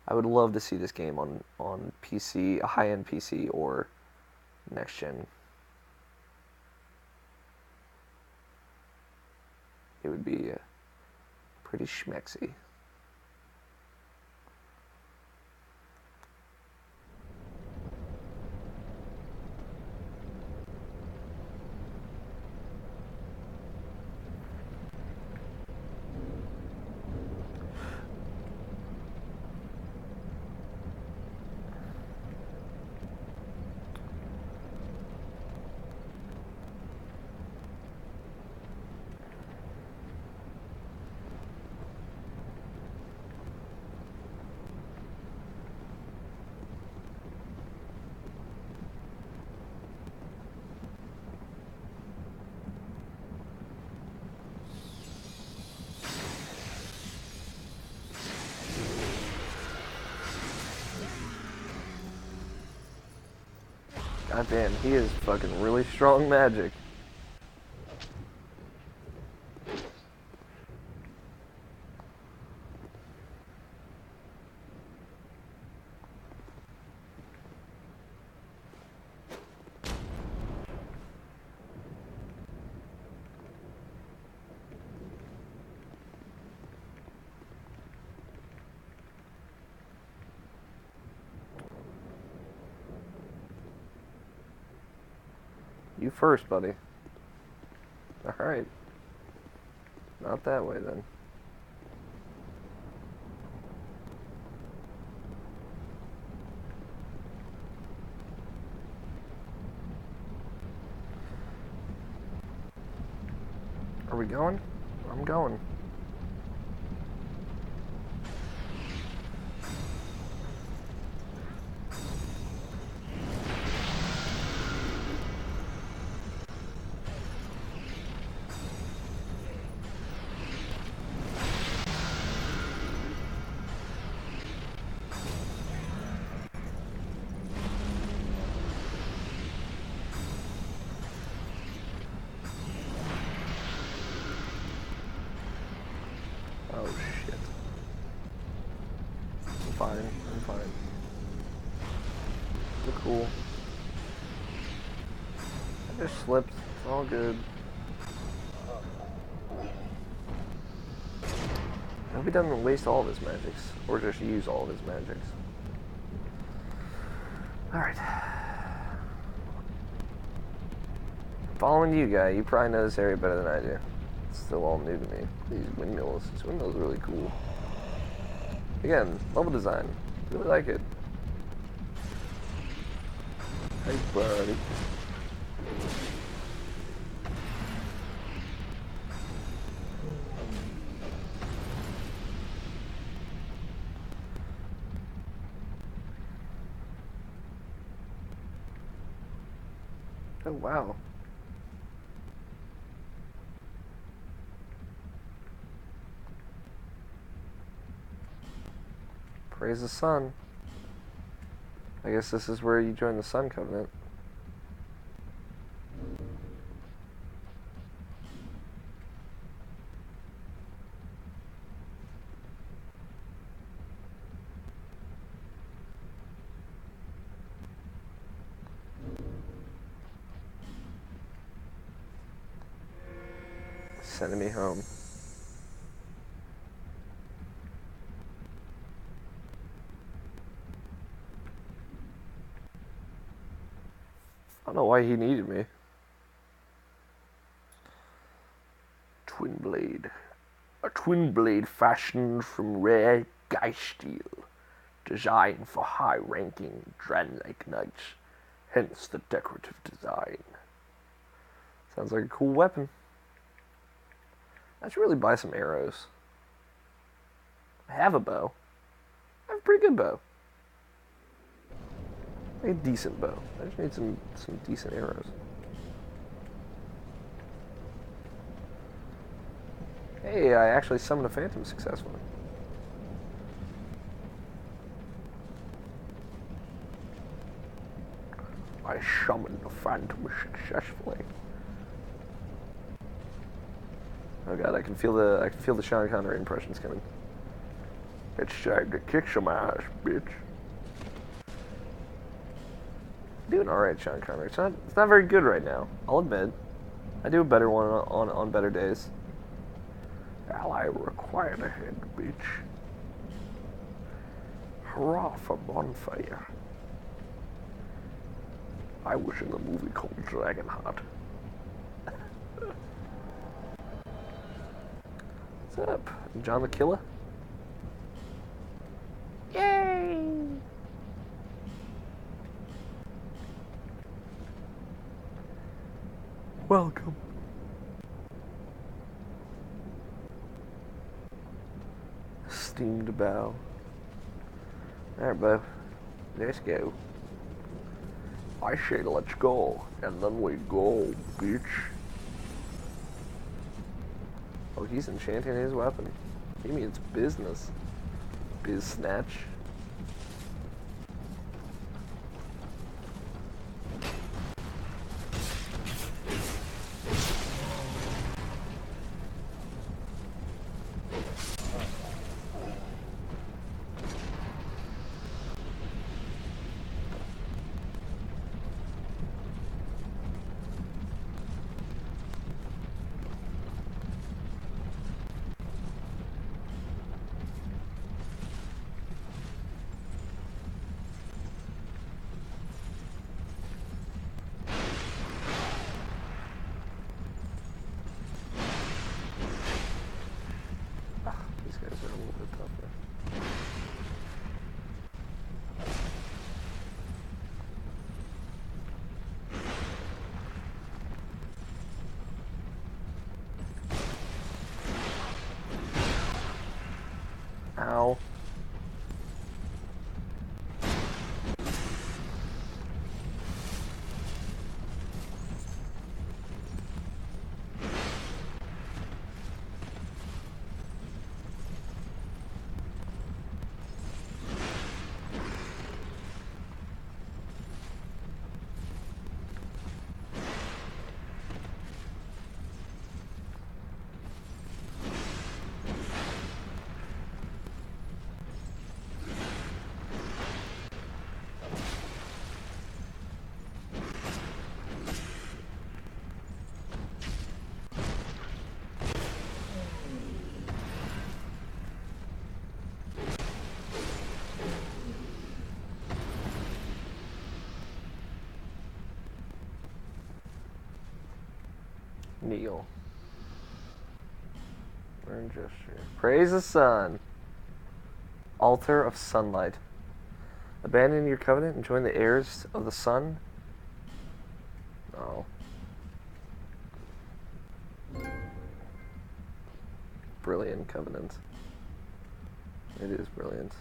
I would love to see this game on PC, a high-end PC, or next gen. It would be pretty schmexy. God damn, he is fucking really strong magic. You first, buddy. Alright. Not that way, then. Are we going? I'm going. Oh shit. I'm fine. I'm fine. You're cool. I just slipped. It's all good. I hope he doesn't waste all of his magics. Or just use all of his magics. Alright. Following you, guy. You probably know this area better than I do. It's still all new to me. These windmills. This windmill's really cool. Again, level design. Really like it. Hey, buddy. Oh, wow. Praise the sun. I guess this is where you join the Sun Covenant. Sending me home. I don't know why he needed me. Twin blade. A twin blade fashioned from rare geist steel, designed for high-ranking Dran-like knights, Hence the decorative design. Sounds like a cool weapon. I should really buy some arrows. I have a bow. I have a pretty good bow. Like a decent bow. I just need some decent arrows. Hey, I actually summoned a phantom successfully. I summoned a phantom successfully. Oh god, I can feel the Sean Connery impressions coming. It's time to kick some ass, bitch. Doing alright, Sean Connery. It's not very good right now, I'll admit. I do a better one on better days. Ally required ahead, bitch. Hurrah for bonfire. I was in a movie called Dragonheart. What's up? John the Killer? Yay! Welcome. Steamed bow. Alright, bro. Let's go. I say let's go, and then we go, bitch. Oh, he's enchanting his weapon. He means business. Biz snatch. These guys are a little bit tougher. Ow. Kneel. Learn gesture. Praise the sun. Altar of sunlight. Abandon your covenant and join the heirs of the sun. Oh. Brilliant covenant. It is brilliant.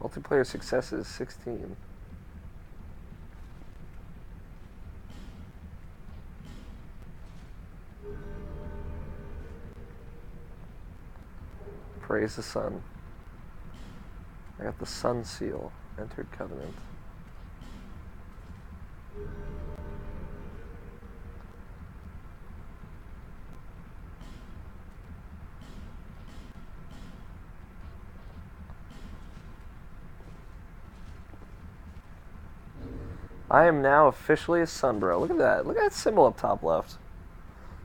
Multiplayer success is 16. Praise the sun. I got the sun seal. Entered covenant. I am now officially a Sunbro. Look at that. Look at that symbol up top left.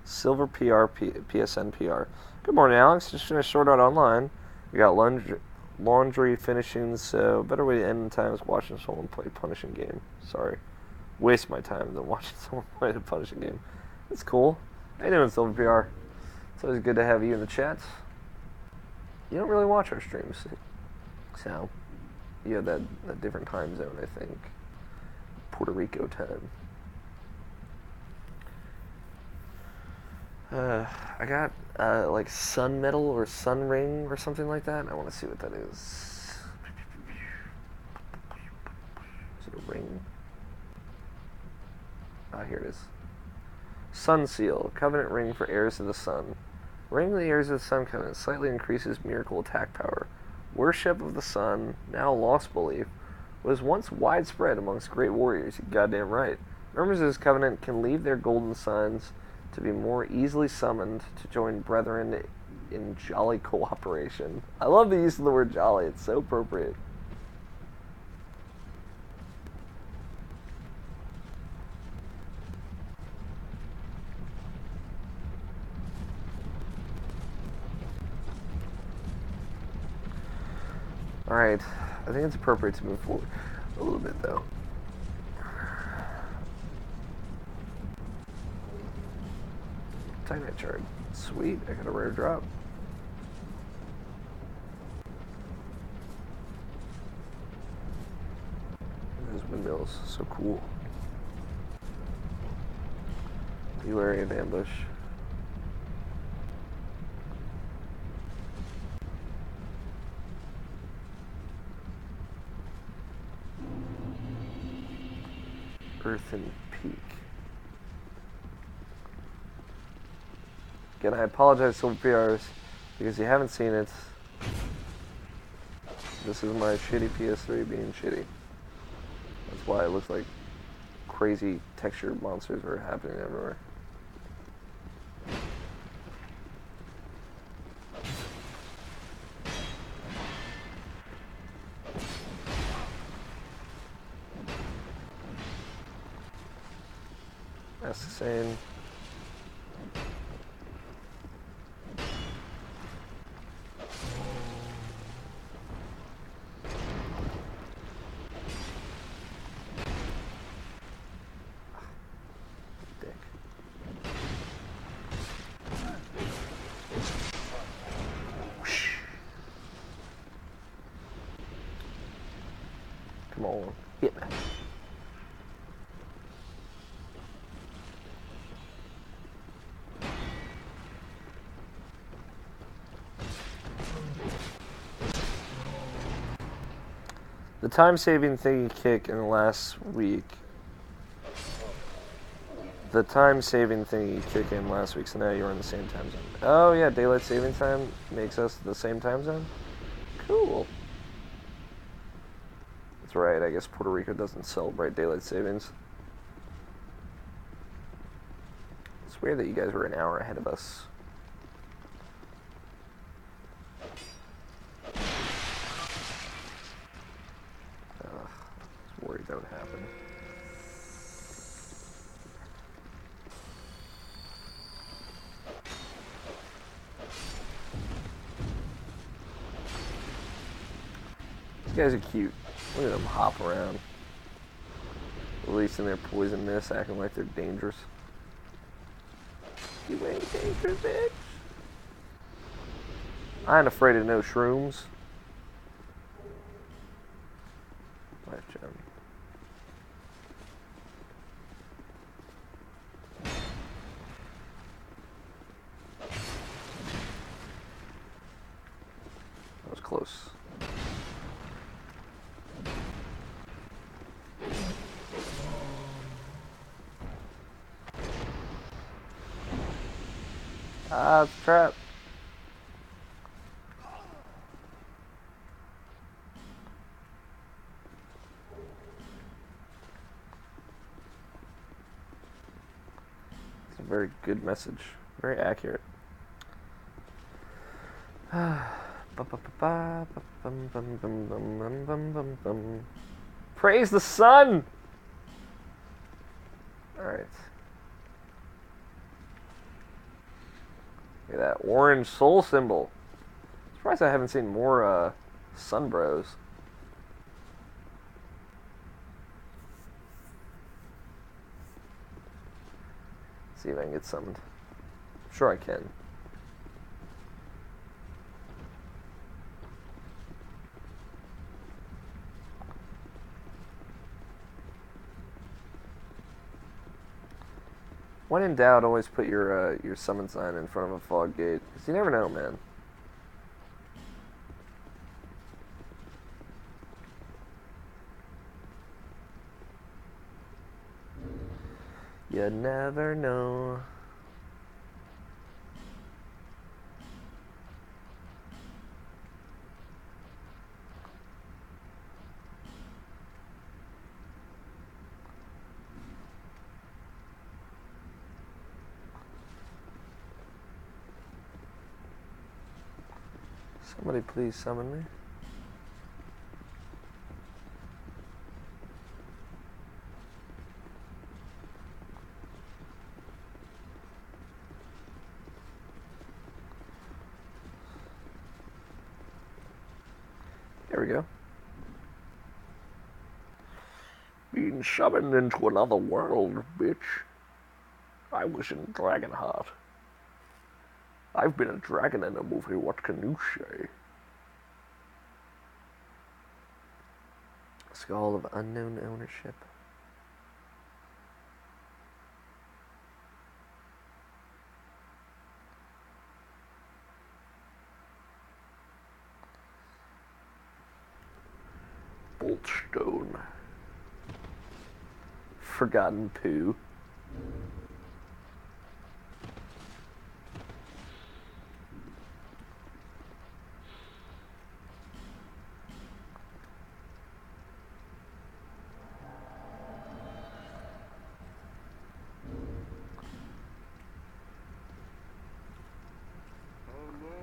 Silver PR, PSN PR. Good morning, Alex. Just finished Sword Art Online. We got laundry finishing, so better way to end the time is watching someone play a punishing game. Sorry. Waste my time than watching someone play a punishing game. That's cool. How you doing, Silver PR? It's always good to have you in the chats. You don't really watch our streams, so you have that different time zone, I think. Puerto Rico time. I got like sun metal or sun ring or something like that. I want to see what that is. Is it a ring? Ah, here it is. Sun seal, covenant ring for heirs of the sun. Ring of the heirs of the sun covenant slightly increases miracle attack power. Worship of the sun, now lost belief, was once widespread amongst great warriors. You're goddamn right. Members of this covenant can leave their golden suns to be more easily summoned to join brethren in jolly cooperation. I love the use of the word jolly. It's so appropriate. Alright, I think it's appropriate to move forward a little bit, though. Titanite shard. Sweet, I got a rare drop. Those windmills, so cool. Beware of ambush. Earthen Peak. Again, I apologize, Silver PRs, because you haven't seen it. This is my shitty PS3 being shitty. That's why it looks like crazy texture monsters are happening everywhere. That's the same. Dick. Come on, hit me. The time-saving thingy kick in the last week. The time-saving thingy kick in last week, so now you're in the same time zone. Oh yeah, daylight saving time makes us the same time zone? Cool. That's right, I guess Puerto Rico doesn't celebrate daylight savings. It's weird that you guys were an hour ahead of us. Worried that would happen. These guys are cute. Look at them hop around. Releasing their poison mist, acting like they're dangerous. You ain't dangerous, bitch. I ain't afraid of no shrooms. Life gem. That was close. Ah, it's a trap. It's a very good message. Very accurate. Praise the sun! Alright. Look at that orange soul symbol. Surprised I haven't seen more sun bros. See if I can get summoned. I'm sure I can. When in doubt, always put your summon sign in front of a fog gate, because you never know, man. You never know. Somebody please summon me. There we go. Being summoned into another world, bitch. I was in Dragonheart. I've been a dragon in a movie, what can you say? Skull of unknown ownership. Boltstone. Forgotten Pooh.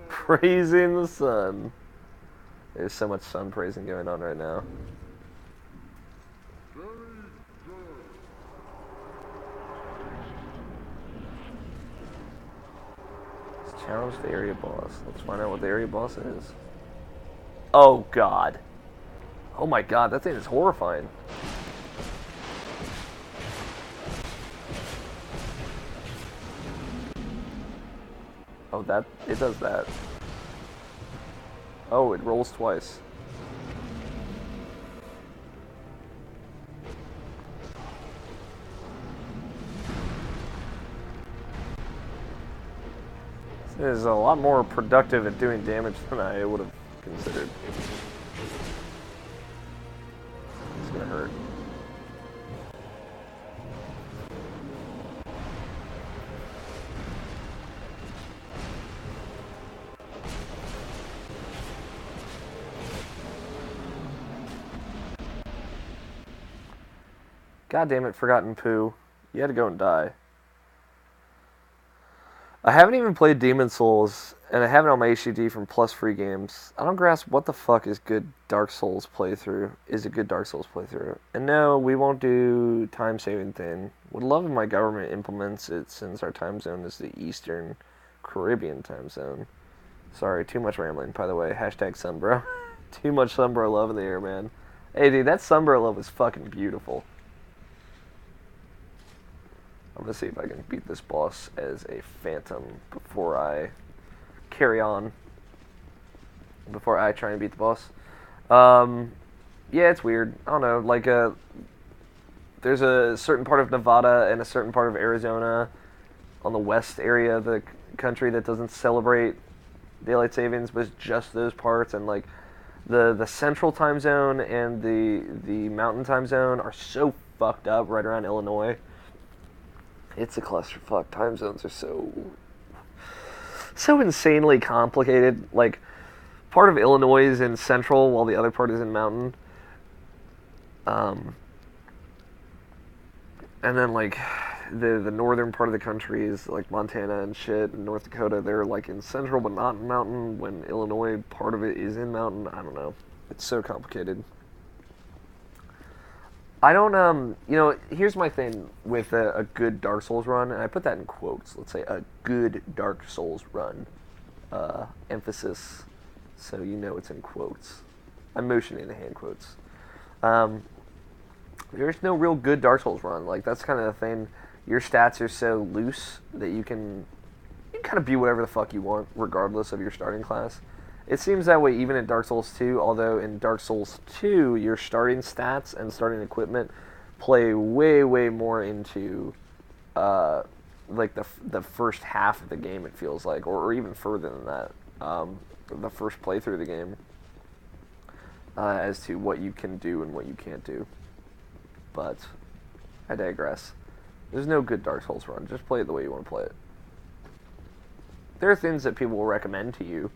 Praising the sun. There's so much sun praising going on right now. Let's challenge the area boss. Let's find out what the area boss is. Oh god. Oh my god, that thing is horrifying. Oh, that, it does that. Oh, it rolls twice. It is a lot more productive at doing damage than I would have considered. It's gonna hurt. God damn it, Forgotten Pooh. You had to go and die. I haven't even played Demon Souls, and I have it on my HDD from Plus Free Games. I don't grasp what the fuck is good Dark Souls playthrough. Is a good Dark Souls playthrough. And no, we won't do time saving thing. Would love if my government implements it since our time zone is the Eastern Caribbean time zone. Sorry, too much rambling, by the way. Hashtag Sunbro. Too much Sunbro love in the air, man. Hey, dude, that Sunbro love is fucking beautiful. I'm gonna see if I can beat this boss as a phantom before I carry on. Before I try and beat the boss. Yeah, it's weird. I don't know, like, there's a certain part of Nevada and a certain part of Arizona on the west area of the country that doesn't celebrate daylight savings, but it's just those parts, and like the central time zone and the mountain time zone are so fucked up right around Illinois. It's a clusterfuck. Time zones are so insanely complicated. Like, part of Illinois is in central while the other part is in mountain. And then like the northern part of the country is like Montana and shit, and North Dakota, they're like in central but not in mountain, when Illinois, part of it is in mountain. I don't know. It's so complicated. I don't, you know, here's my thing with a good Dark Souls run, and I put that in quotes. Let's say a good Dark Souls run. Emphasis, so you know it's in quotes. I'm motioning the hand quotes. There's no real good Dark Souls run. Like, that's kind of the thing. your stats are so loose that you can kind of be whatever the fuck you want, regardless of your starting class. It seems that way even in Dark Souls 2, although in Dark Souls 2, your starting stats and starting equipment play way, way more into like the first half of the game, it feels like, or even further than that, the first playthrough of the game, as to what you can do and what you can't do. But I digress. There's no good Dark Souls run. Just play it the way you want to play it. There are things that people will recommend to you,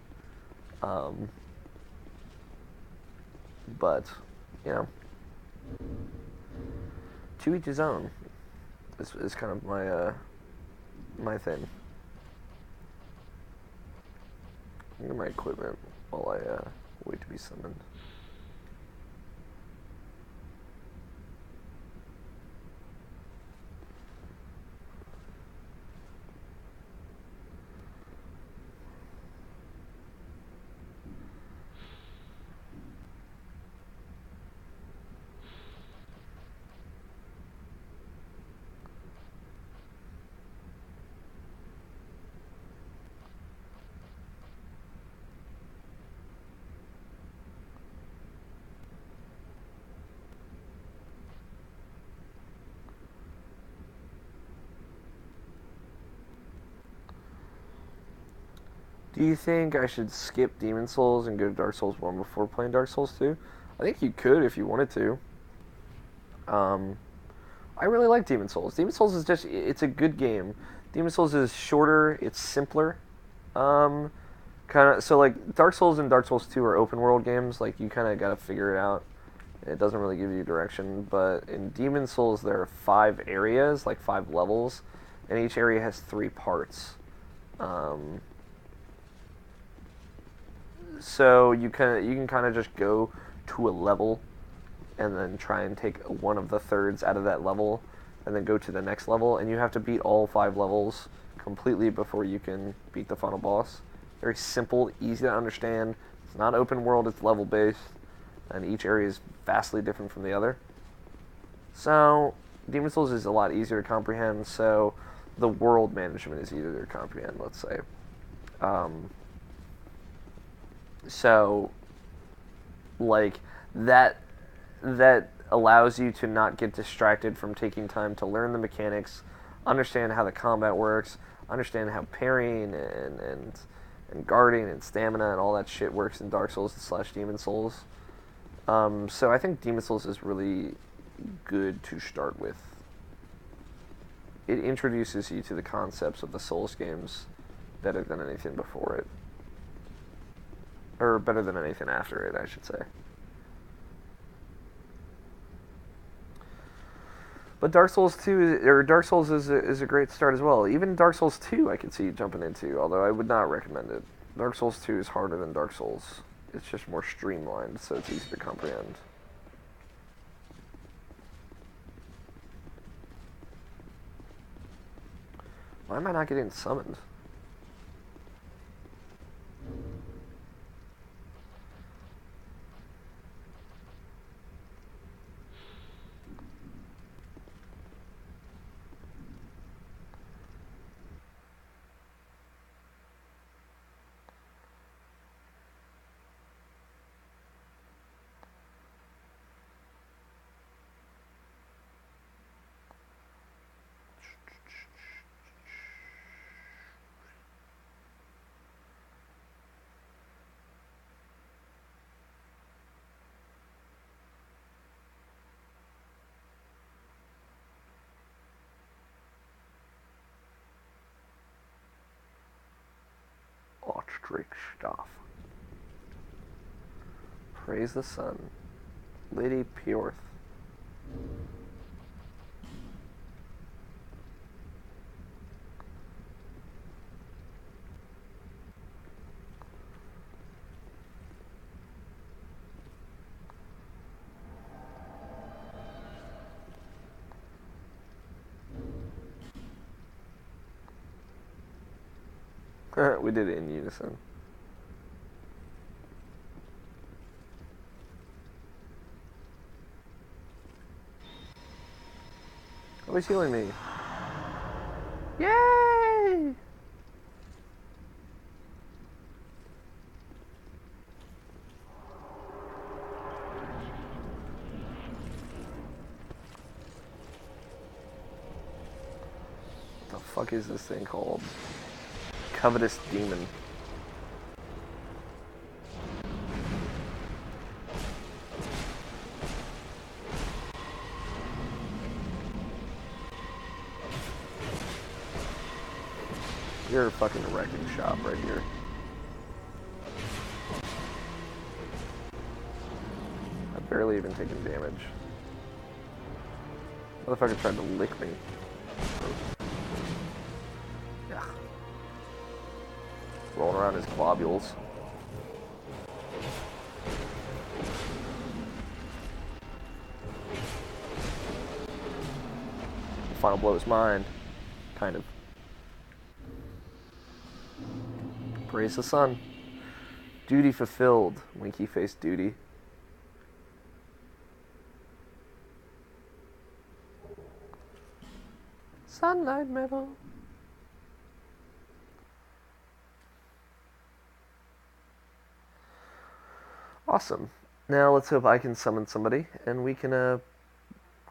but, you know, to each his own is kind of my thing. Look at my equipment while I wait to be summoned. Do you think I should skip Demon Souls and go to Dark Souls 1 before playing Dark Souls 2? I think you could if you wanted to. I really like Demon Souls. Demon Souls is just, it's a good game. Demon Souls is shorter, it's simpler. Kind of, so like Dark Souls and Dark Souls 2 are open world games, like you kind of got to figure it out. It doesn't really give you direction, but in Demon Souls there are 5 areas, like 5 levels, and each area has 3 parts. So you can kind of just go to a level and then try and take one of the thirds out of that level and then go to the next level, and you have to beat all 5 levels completely before you can beat the final boss. Very simple, easy to understand. It's not open world, it's level based, and each area is vastly different from the other. So Demon Souls is a lot easier to comprehend, so the world management is easier to comprehend, let's say. So, like, that allows you to not get distracted from taking time to learn the mechanics, understand how the combat works, understand how parrying and guarding and stamina and all that shit works in Dark Souls / Demon Souls. So I think Demon Souls is really good to start with. It introduces you to the concepts of the Souls games better than anything before it. Or better than anything after it, I should say. But Dark Souls 2, or Dark Souls is a great start as well. Even Dark Souls 2 I could see jumping into, although I would not recommend it. Dark Souls 2 is harder than Dark Souls. It's just more streamlined, so it's easy to comprehend. Why am I not getting summoned? Drake Staff. Praise the Sun. Lady Piorth. We did it in unison. Oh, he's healing me. Yay! What the fuck is this thing called? Covetous Demon. You're a fucking wrecking shop right here. I've barely even taken damage. Motherfucker tried to lick me. Yeah. Rolling around his globules. The final blow is mine. Kind of. Praise the sun. Duty fulfilled. Winky face duty. Sunlight metal. Awesome. Now let's hope I can summon somebody and we can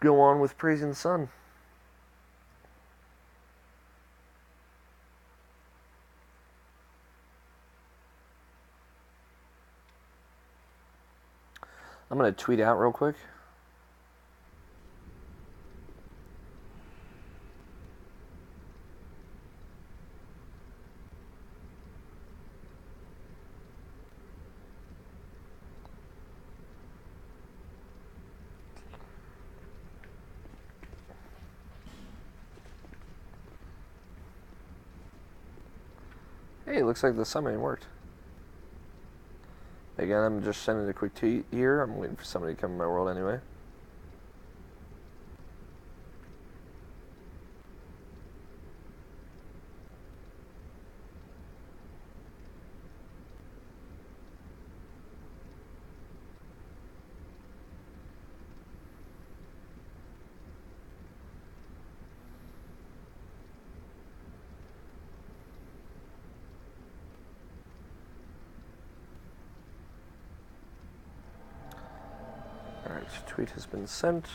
go on with praising the sun. I'm going to tweet out real quick. Hey, looks like the summoning worked. Again, I'm just sending a quick tweet here. I'm waiting for somebody to come in my world anyway. Alright, tweet has been sent.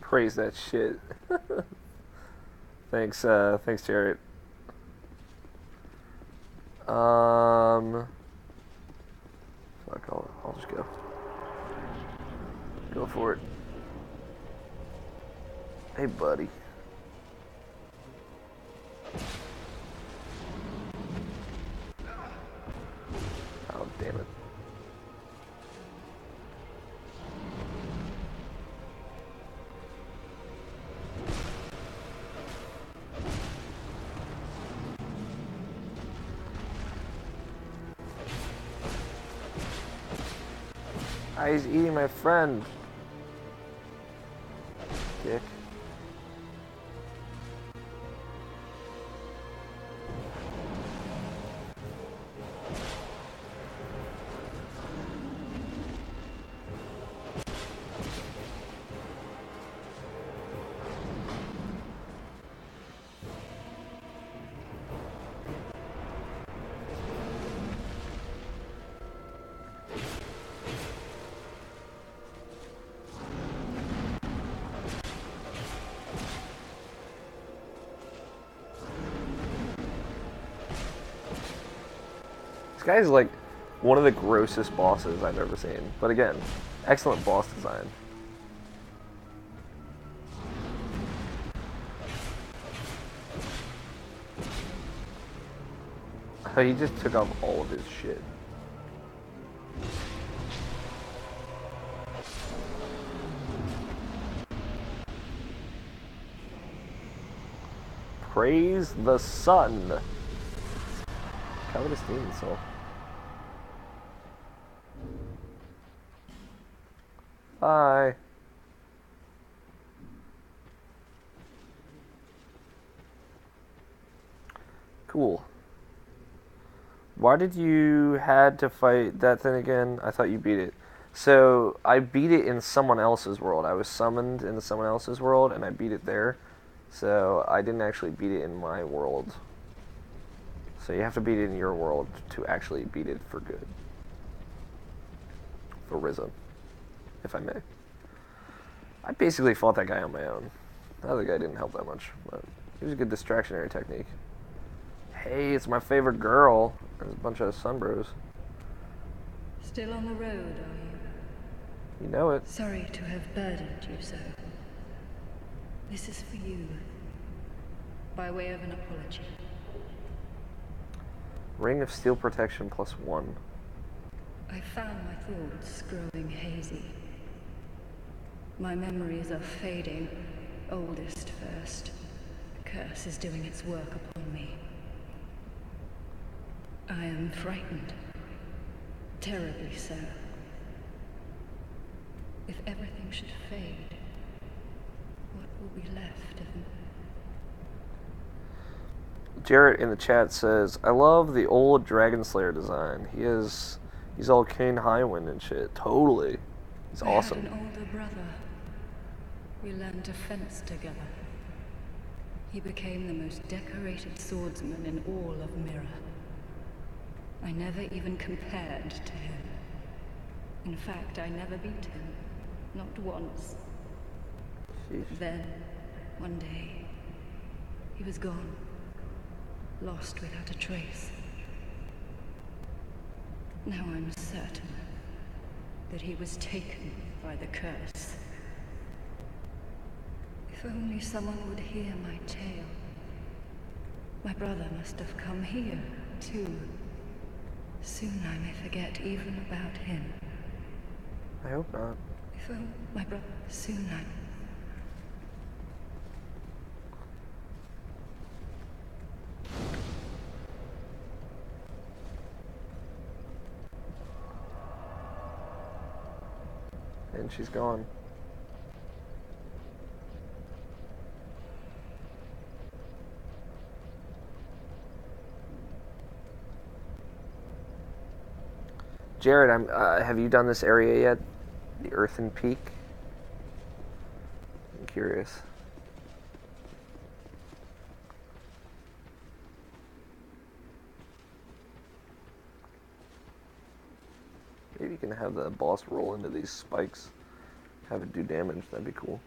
Praise that shit. Thanks, Jared. Fuck, I'll just go. Go for it. Hey, buddy. Oh, damn it. Ah, he's eating my friend. Dick. This guy's like one of the grossest bosses I've ever seen. But again, excellent boss design. Oh, he just took off all of his shit. Praise the sun. Covetous Demon Soul. Bye. Cool. Why did you had to fight that thing again? I thought you beat it. So I beat it in someone else's world. I was summoned into someone else's world, and I beat it there. So I didn't actually beat it in my world. So you have to beat it in your world to actually beat it for good. For Rizzo, if I may. I basically fought that guy on my own. The other guy didn't help that much, but it was a good distractionary technique. Hey, it's my favorite girl. There's a bunch of sunbros. Still on the road, are you? You know it. Sorry to have burdened you so. This is for you. By way of an apology. Ring of Steel Protection +1. I found my thoughts growing hazy. My memories are fading, oldest first. The curse is doing its work upon me. I am frightened. Terribly so. If everything should fade, what will be left of me? Jarrett in the chat says, I love the old Dragon Slayer design. He's all Kane Highwind and shit. Totally. He's awesome. I had an older brother. We learned to fence together. He became the most decorated swordsman in all of Mirror. I never even compared to him. In fact, I never beat him. Not once. Sheesh. Then, one day, he was gone. Lost without a trace. Now I'm certain that he was taken by the curse. If only someone would hear my tale. My brother must have come here, too. Soon I may forget even about him. I hope not. If only my brother... Soon I... And she's gone. Jared, have you done this area yet? The Earthen Peak? I'm curious. Maybe you can have the boss roll into these spikes. Have it do damage. That'd be cool.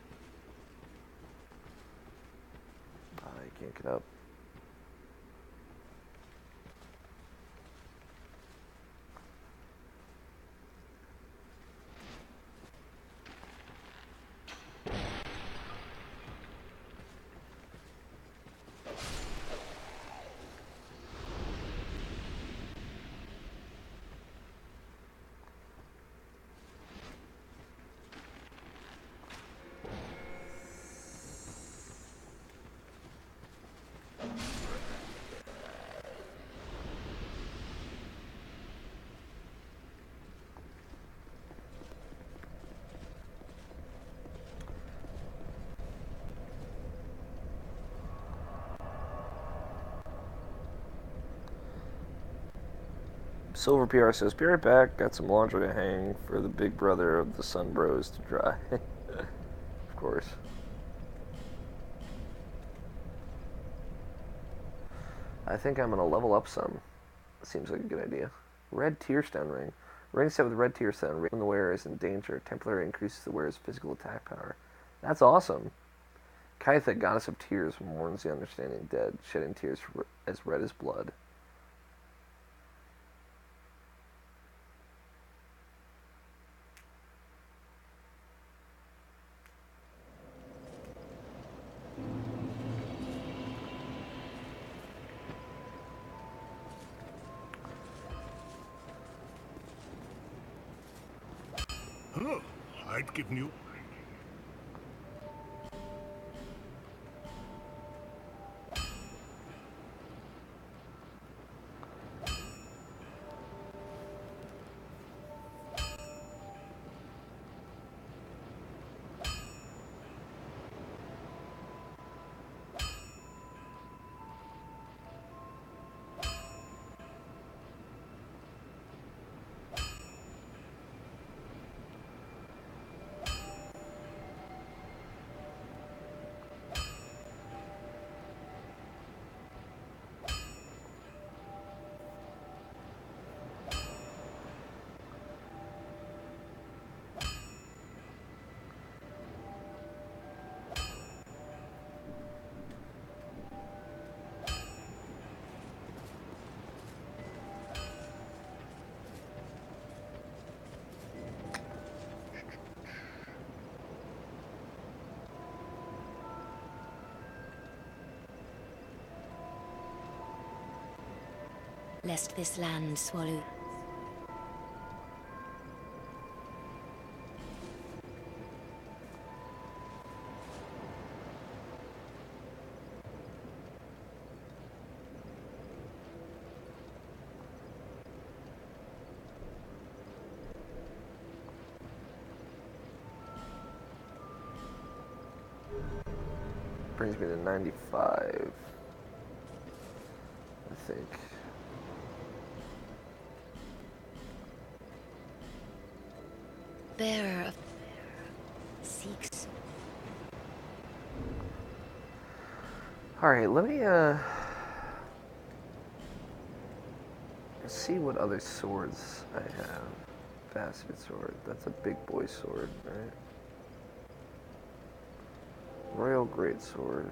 You can't get up. Silver PR says, be right back. Got some laundry to hang for the big brother of the Sun Bros to dry. Of course. I think I'm going to level up some. Seems like a good idea. Red Tearstone Ring. Ring set with red tearstone. When the wearer is in danger, temporarily increases the wearer's physical attack power. That's awesome. Kaitha, goddess of tears, mourns the understanding dead, shedding tears as red as blood. Oh, I'd given you... lest this land swallow. Brings me to 95, I think. Bearer of seeks. Alright, let me see what other swords I have. Basket sword, that's a big boy sword, right? Royal Greatsword.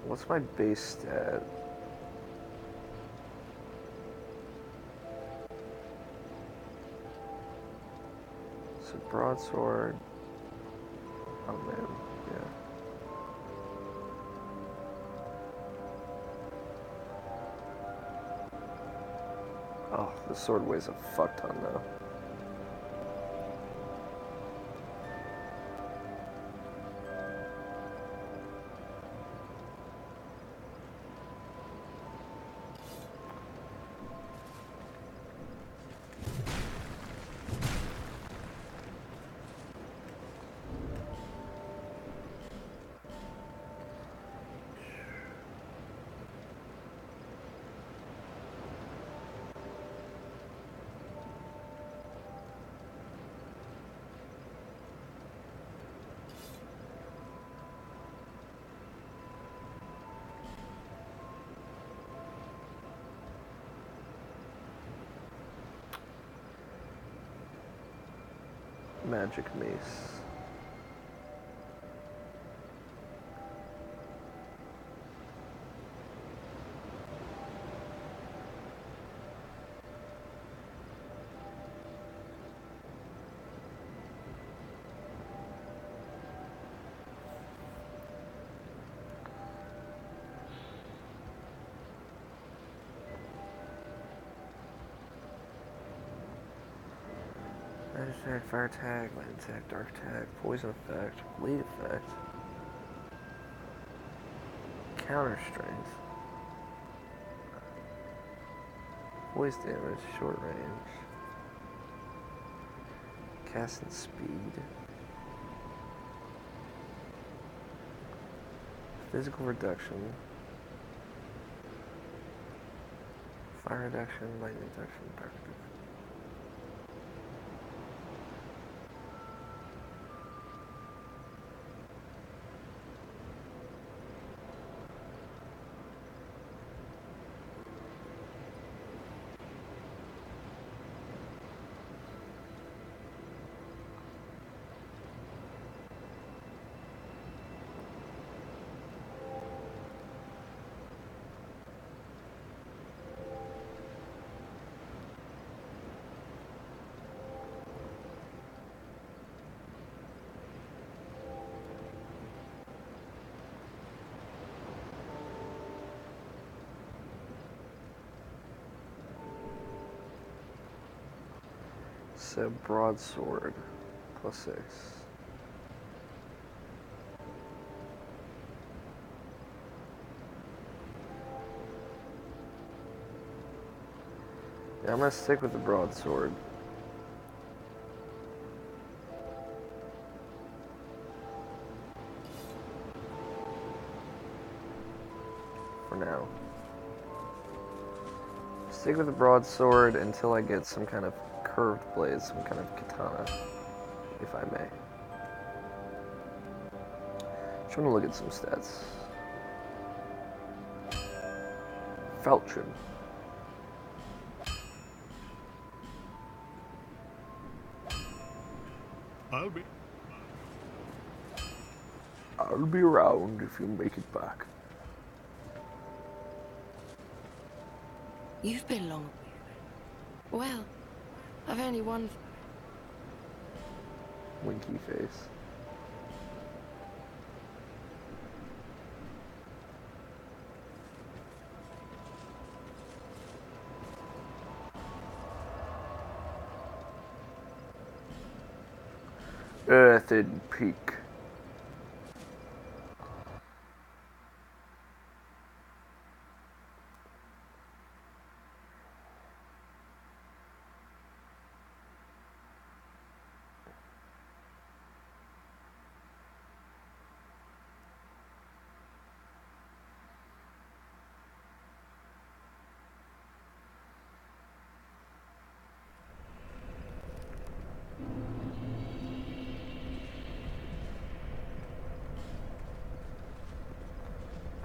What's my base stat? So broadsword. Oh man, yeah. Oh, the sword weighs a fuck ton though. Magic mace. Magic attack, fire attack, light attack, dark attack, poison effect, bleed effect, counter strength, voice damage, short range, casting speed, physical reduction, fire reduction, lightning reduction, dark reduction. So broadsword, +6. Yeah, I'm gonna stick with the broadsword. For now. Stick with the broadsword until I get some kind of curved blade, some kind of katana, if I may. Just want to look at some stats. Feltrin. I'll be. I'll be around if you make it back. You've been long. Well, I've only one. Winky face. Earthen Peak.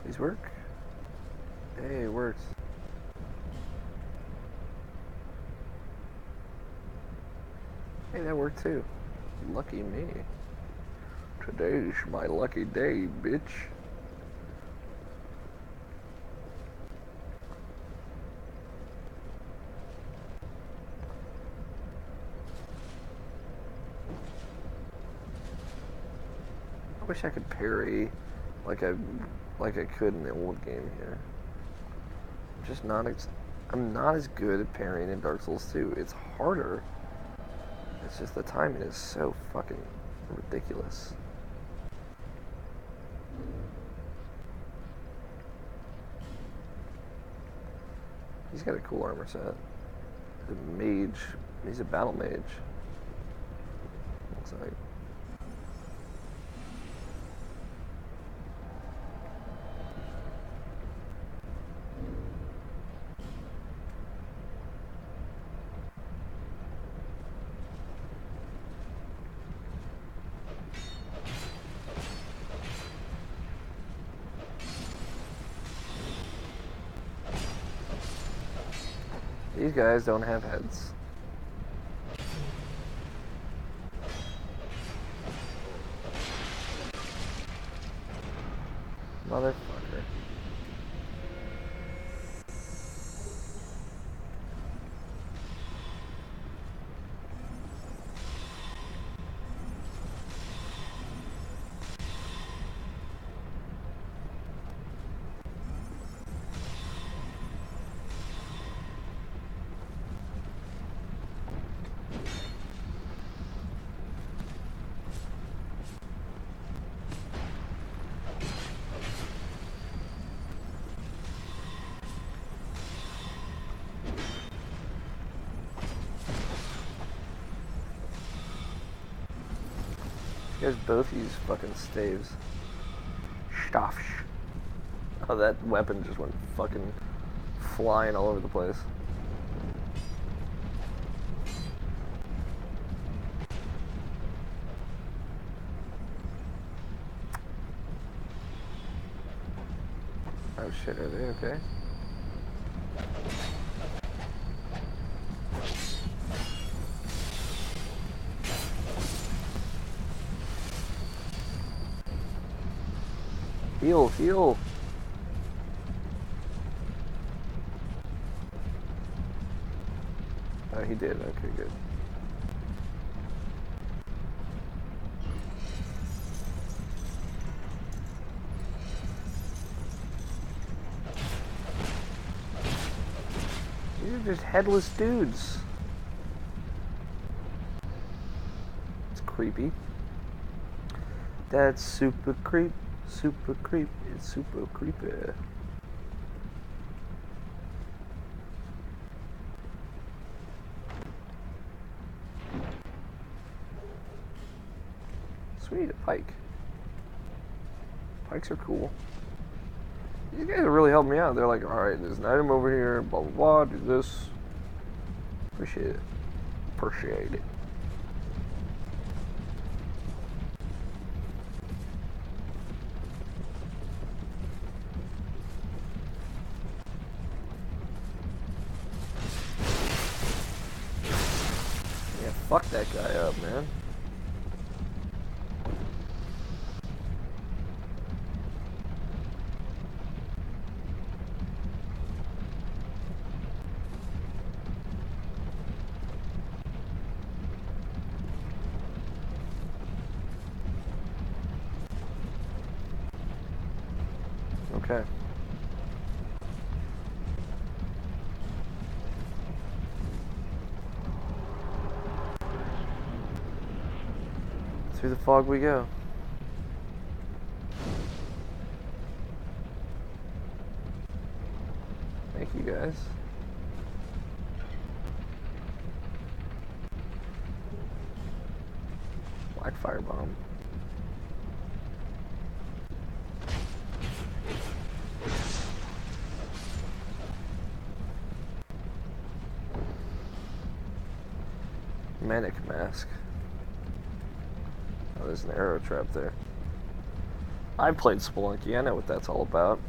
Please work. Hey, it works. Hey, that worked too. Lucky me. Today's my lucky day, bitch. I wish I could parry like I could in the old game here. I'm not as good at parrying in Dark Souls 2. It's harder. It's just the timing is so fucking ridiculous. He's got a cool armor set. He's a mage. He's a battle mage. Looks like. These guys don't have heads. Motherfucker. You guys both use fucking staves. Staffs. Oh, that weapon just went fucking flying all over the place. Oh shit, are they okay? Heal, heal. Oh, he did. Okay, good. These are just headless dudes. It's creepy. That's super creep. Super creep. It's super creepy. Sweet, a pike. Pikes are cool. These guys have really helped me out. They're like, alright, there's an item over here, blah blah blah, do this. Appreciate it. Appreciate it. Fuck that guy up, man. Okay. Through the fog we go. Thank you guys. Black firebomb. Manic mask. Oh, there's an arrow trap there. I played Spelunky. I know what that's all about.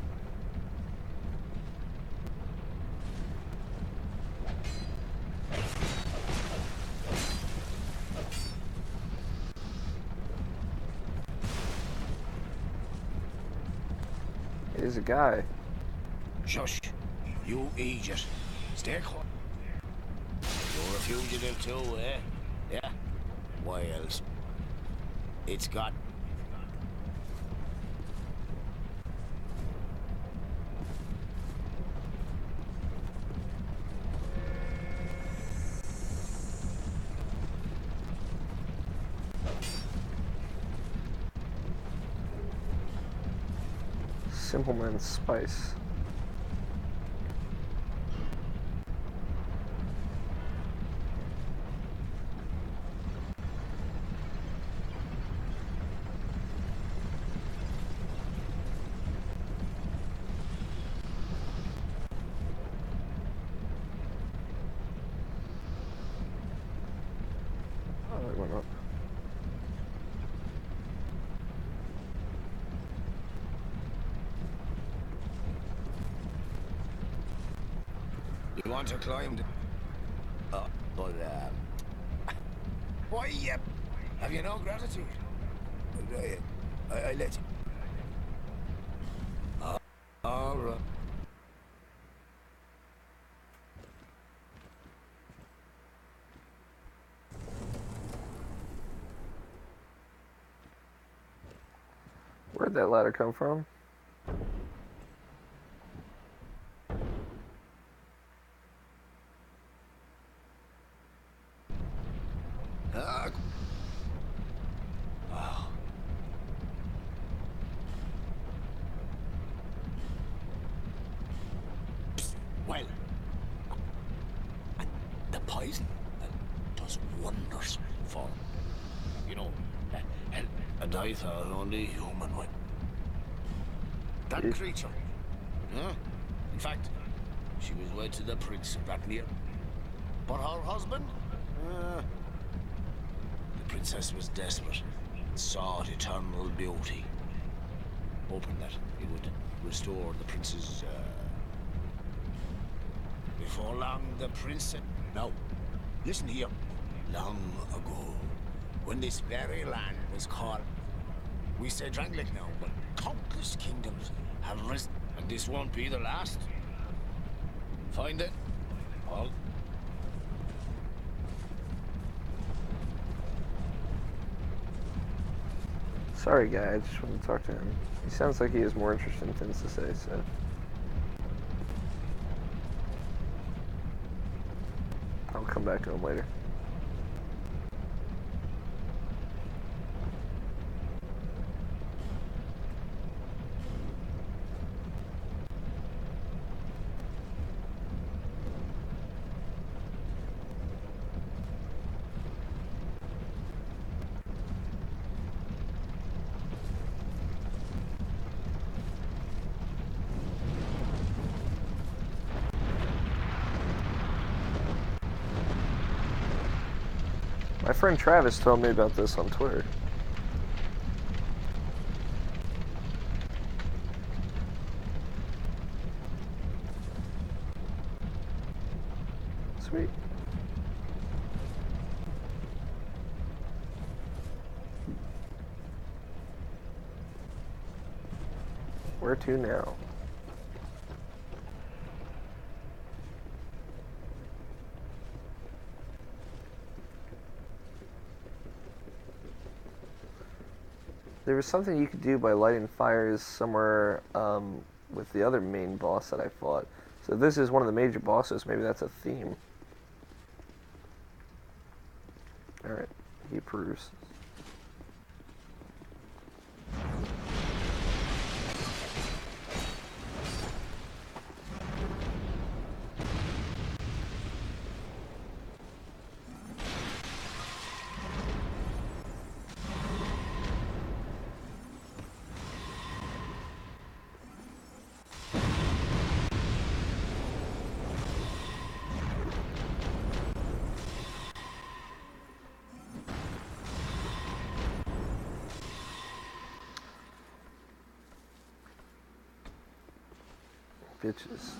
Here's a guy. Shush. You idiot. Stay quiet. You're a fugitive too, eh? Yeah? Why else? It's got... Simpleman's Spice. Oh, it went up. You want to climb the... but, why, have you no gratitude? I let you... all right. Where'd that ladder come from? Oh. Well, and the poison does wonders for, and I thought only human would. That creature, huh? In fact, she was wed to the prince of that near. But her husband, the princess was desperate and sought eternal beauty, hoping that it would restore the prince's, Before long, the princess... Now, listen here. Long ago, when this very land was called... We say Drangleic now, but countless kingdoms have risen, and this won't be the last. Find it, all. Sorry, guy. I just wanted to talk to him. He sounds like he has more interesting things to say, so... I'll come back to him later. My friend Travis told me about this on Twitter. Sweet. Where to now? There was something you could do by lighting fires somewhere with the other main boss that I fought. So this is one of the major bosses. Maybe that's a theme. Alright, he approves. Bitches.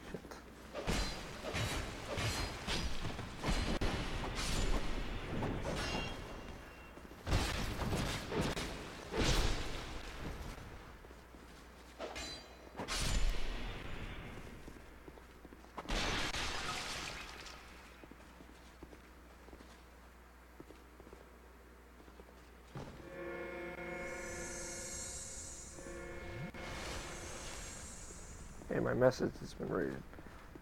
Shit. Hey, my message has been rated.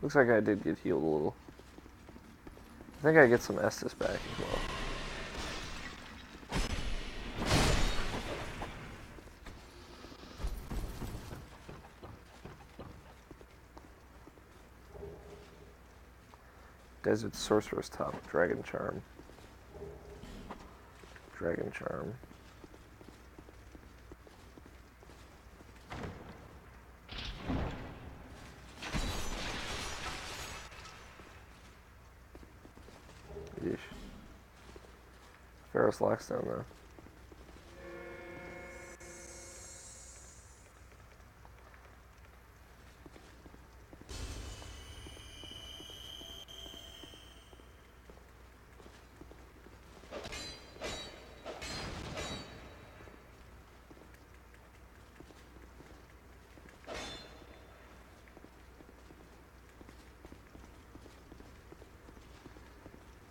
Looks like I did get healed a little. I think I get some Estus back as well. Desert Sorcerer's Top, Dragon Charm. Dragon Charm. Yeesh. Ferrous Lockstone though.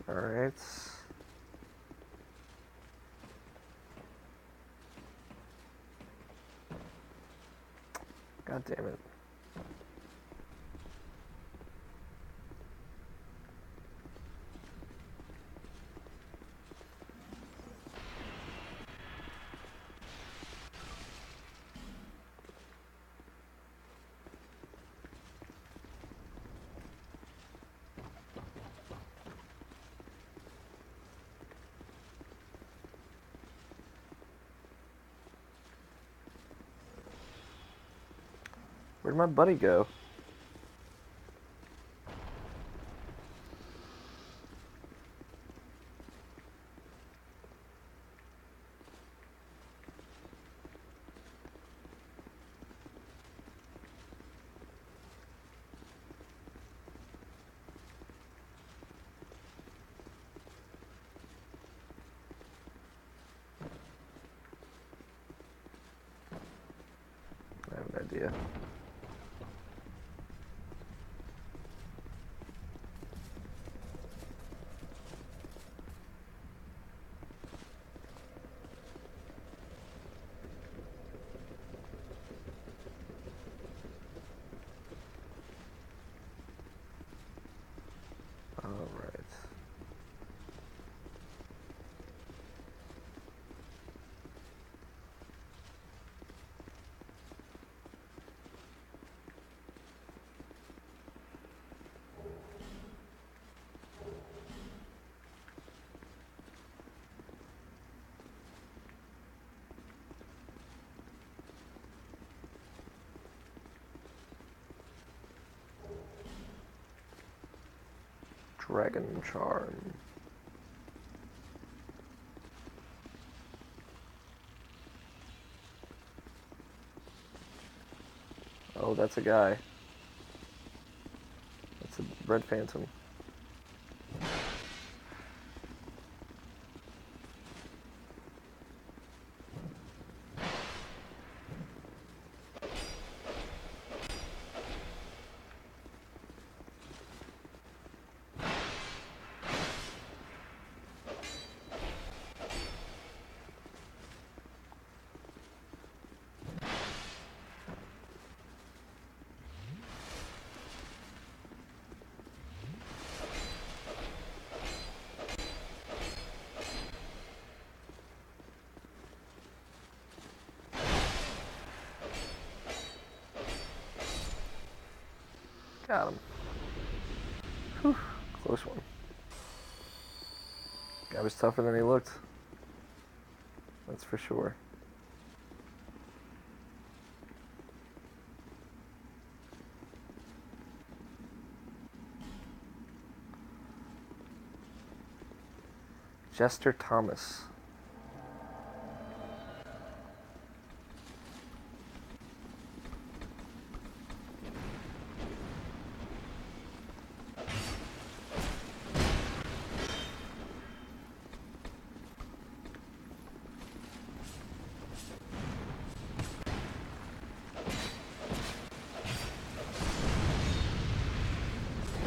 Alright. God damn it. Where'd my buddy go? I have an idea. Alright. Dragon Charm. Oh, that's a guy. That's a Red Phantom. Got him. Whew, close one. Guy was tougher than he looked. That's for sure. Jester Thomas.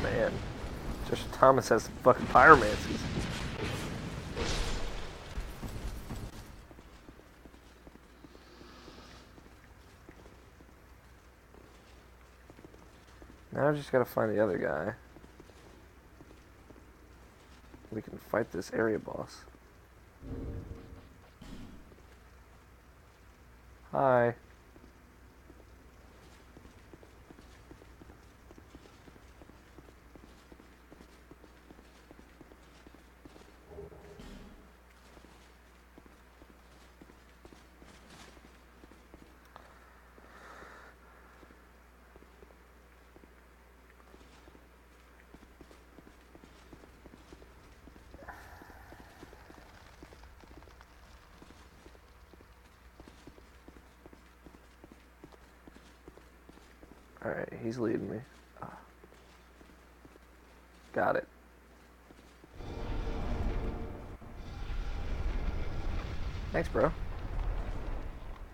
Man, Jester Thomas has some fucking pyromancies. Now I just gotta find the other guy. We can fight this area boss. Hi. Alright, he's leading me. Ah. Got it. Thanks, bro.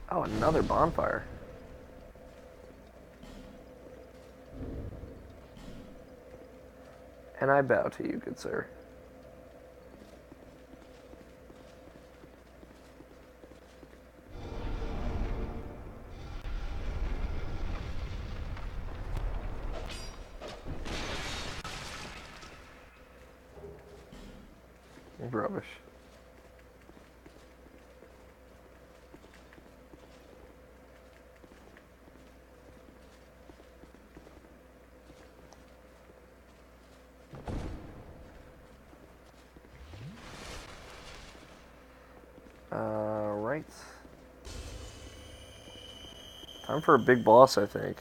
Oh, another bonfire. And I bow to you, good sir. Rubbish. Right. Time for a big boss, I think.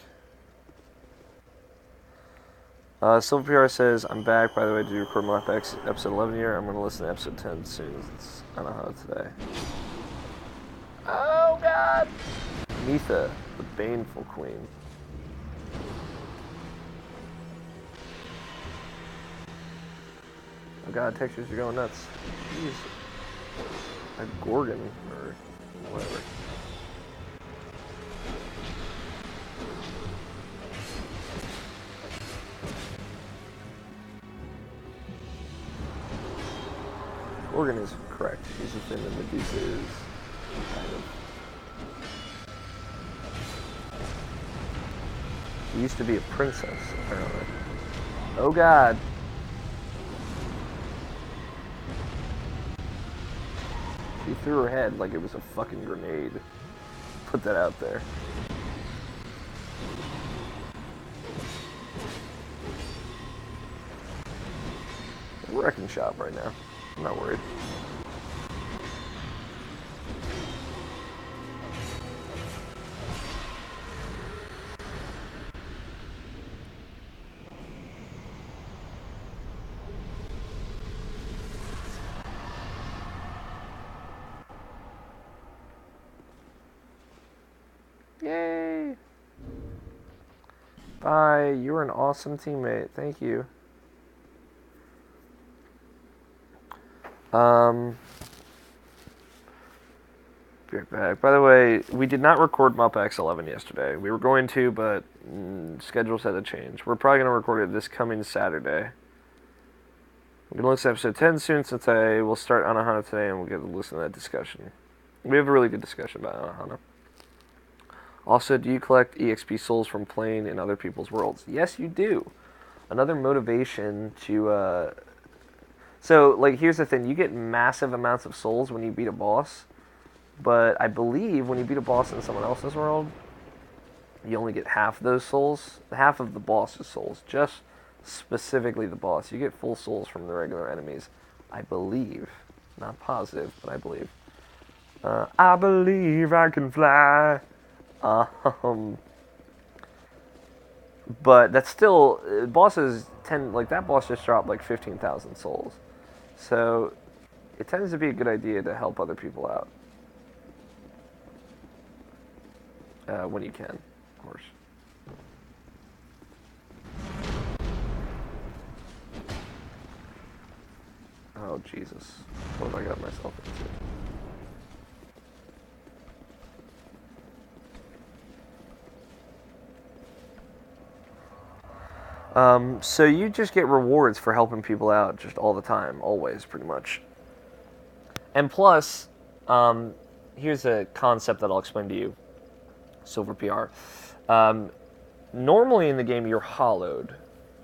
Silver PR says, I'm back, by the way, to record my episode 11 here. I'm going to listen to episode 10 soon. It's on Ahana today. Oh, God! Mitha, the Baneful Queen. Oh, God, textures are going nuts. Jeez. A Gorgon, or whatever. Gorgon is correct. She's the thing that Medusa is, kind of. She used to be a princess, apparently. Oh God! She threw her head like it was a fucking grenade. Put that out there. Wrecking shop right now. I'm not worried. Yay! Bye. You're an awesome teammate. Thank you. Be right back. By the way, we did not record Muppets 11 yesterday. We were going to, but schedules had to change. We're probably going to record it this coming Saturday. We're going to listen to episode 10 soon, since I will start Anohana today, and we'll get to listen to that discussion. We have a really good discussion about Anohana. Also, do you collect EXP souls from playing in other people's worlds? Yes, you do. Another motivation to... So, like, here's the thing. You get massive amounts of souls when you beat a boss. But I believe when you beat a boss in someone else's world, you only get half those souls, half of the boss's souls, just specifically the boss. You get full souls from the regular enemies, I believe. Not positive, but I believe. I believe I can fly. But that's still, bosses tend, like that boss just dropped like 15,000 souls. So it tends to be a good idea to help other people out. When you can, of course. Oh, Jesus. What have I got myself into? So you just get rewards for helping people out just all the time, always, pretty much. And plus, here's a concept that I'll explain to you, Silver PR. Normally in the game, you're hollowed,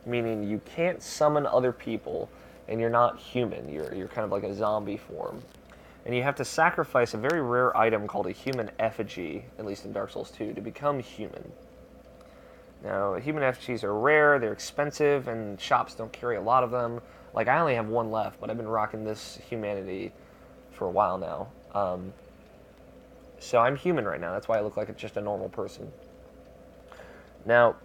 meaning you can't summon other people, and you're not human. You're kind of like a zombie form. And you have to sacrifice a very rare item called a human effigy, at least in Dark Souls 2, to become human. Now, human effigies are rare, they're expensive, and shops don't carry a lot of them. Like, I only have one left, but I've been rocking this humanity for a while now. So I'm human right now, that's why I look like just a normal person. Now,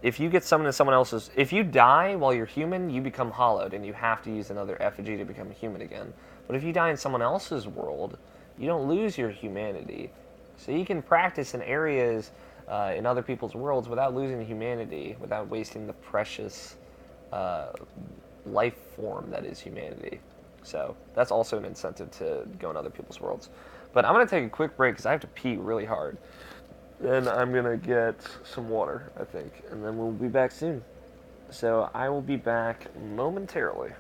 if you get summoned to someone else's... If you die while you're human, you become hollowed, and you have to use another effigy to become human again. But if you die in someone else's world, you don't lose your humanity. So you can practice in areas... in other people's worlds without losing humanity, without wasting the precious life form that is humanity. So that's also an incentive to go in other people's worlds. But I'm going to take a quick break because I have to pee really hard. Then I'm going to get some water, I think, and then we'll be back soon. So I will be back momentarily.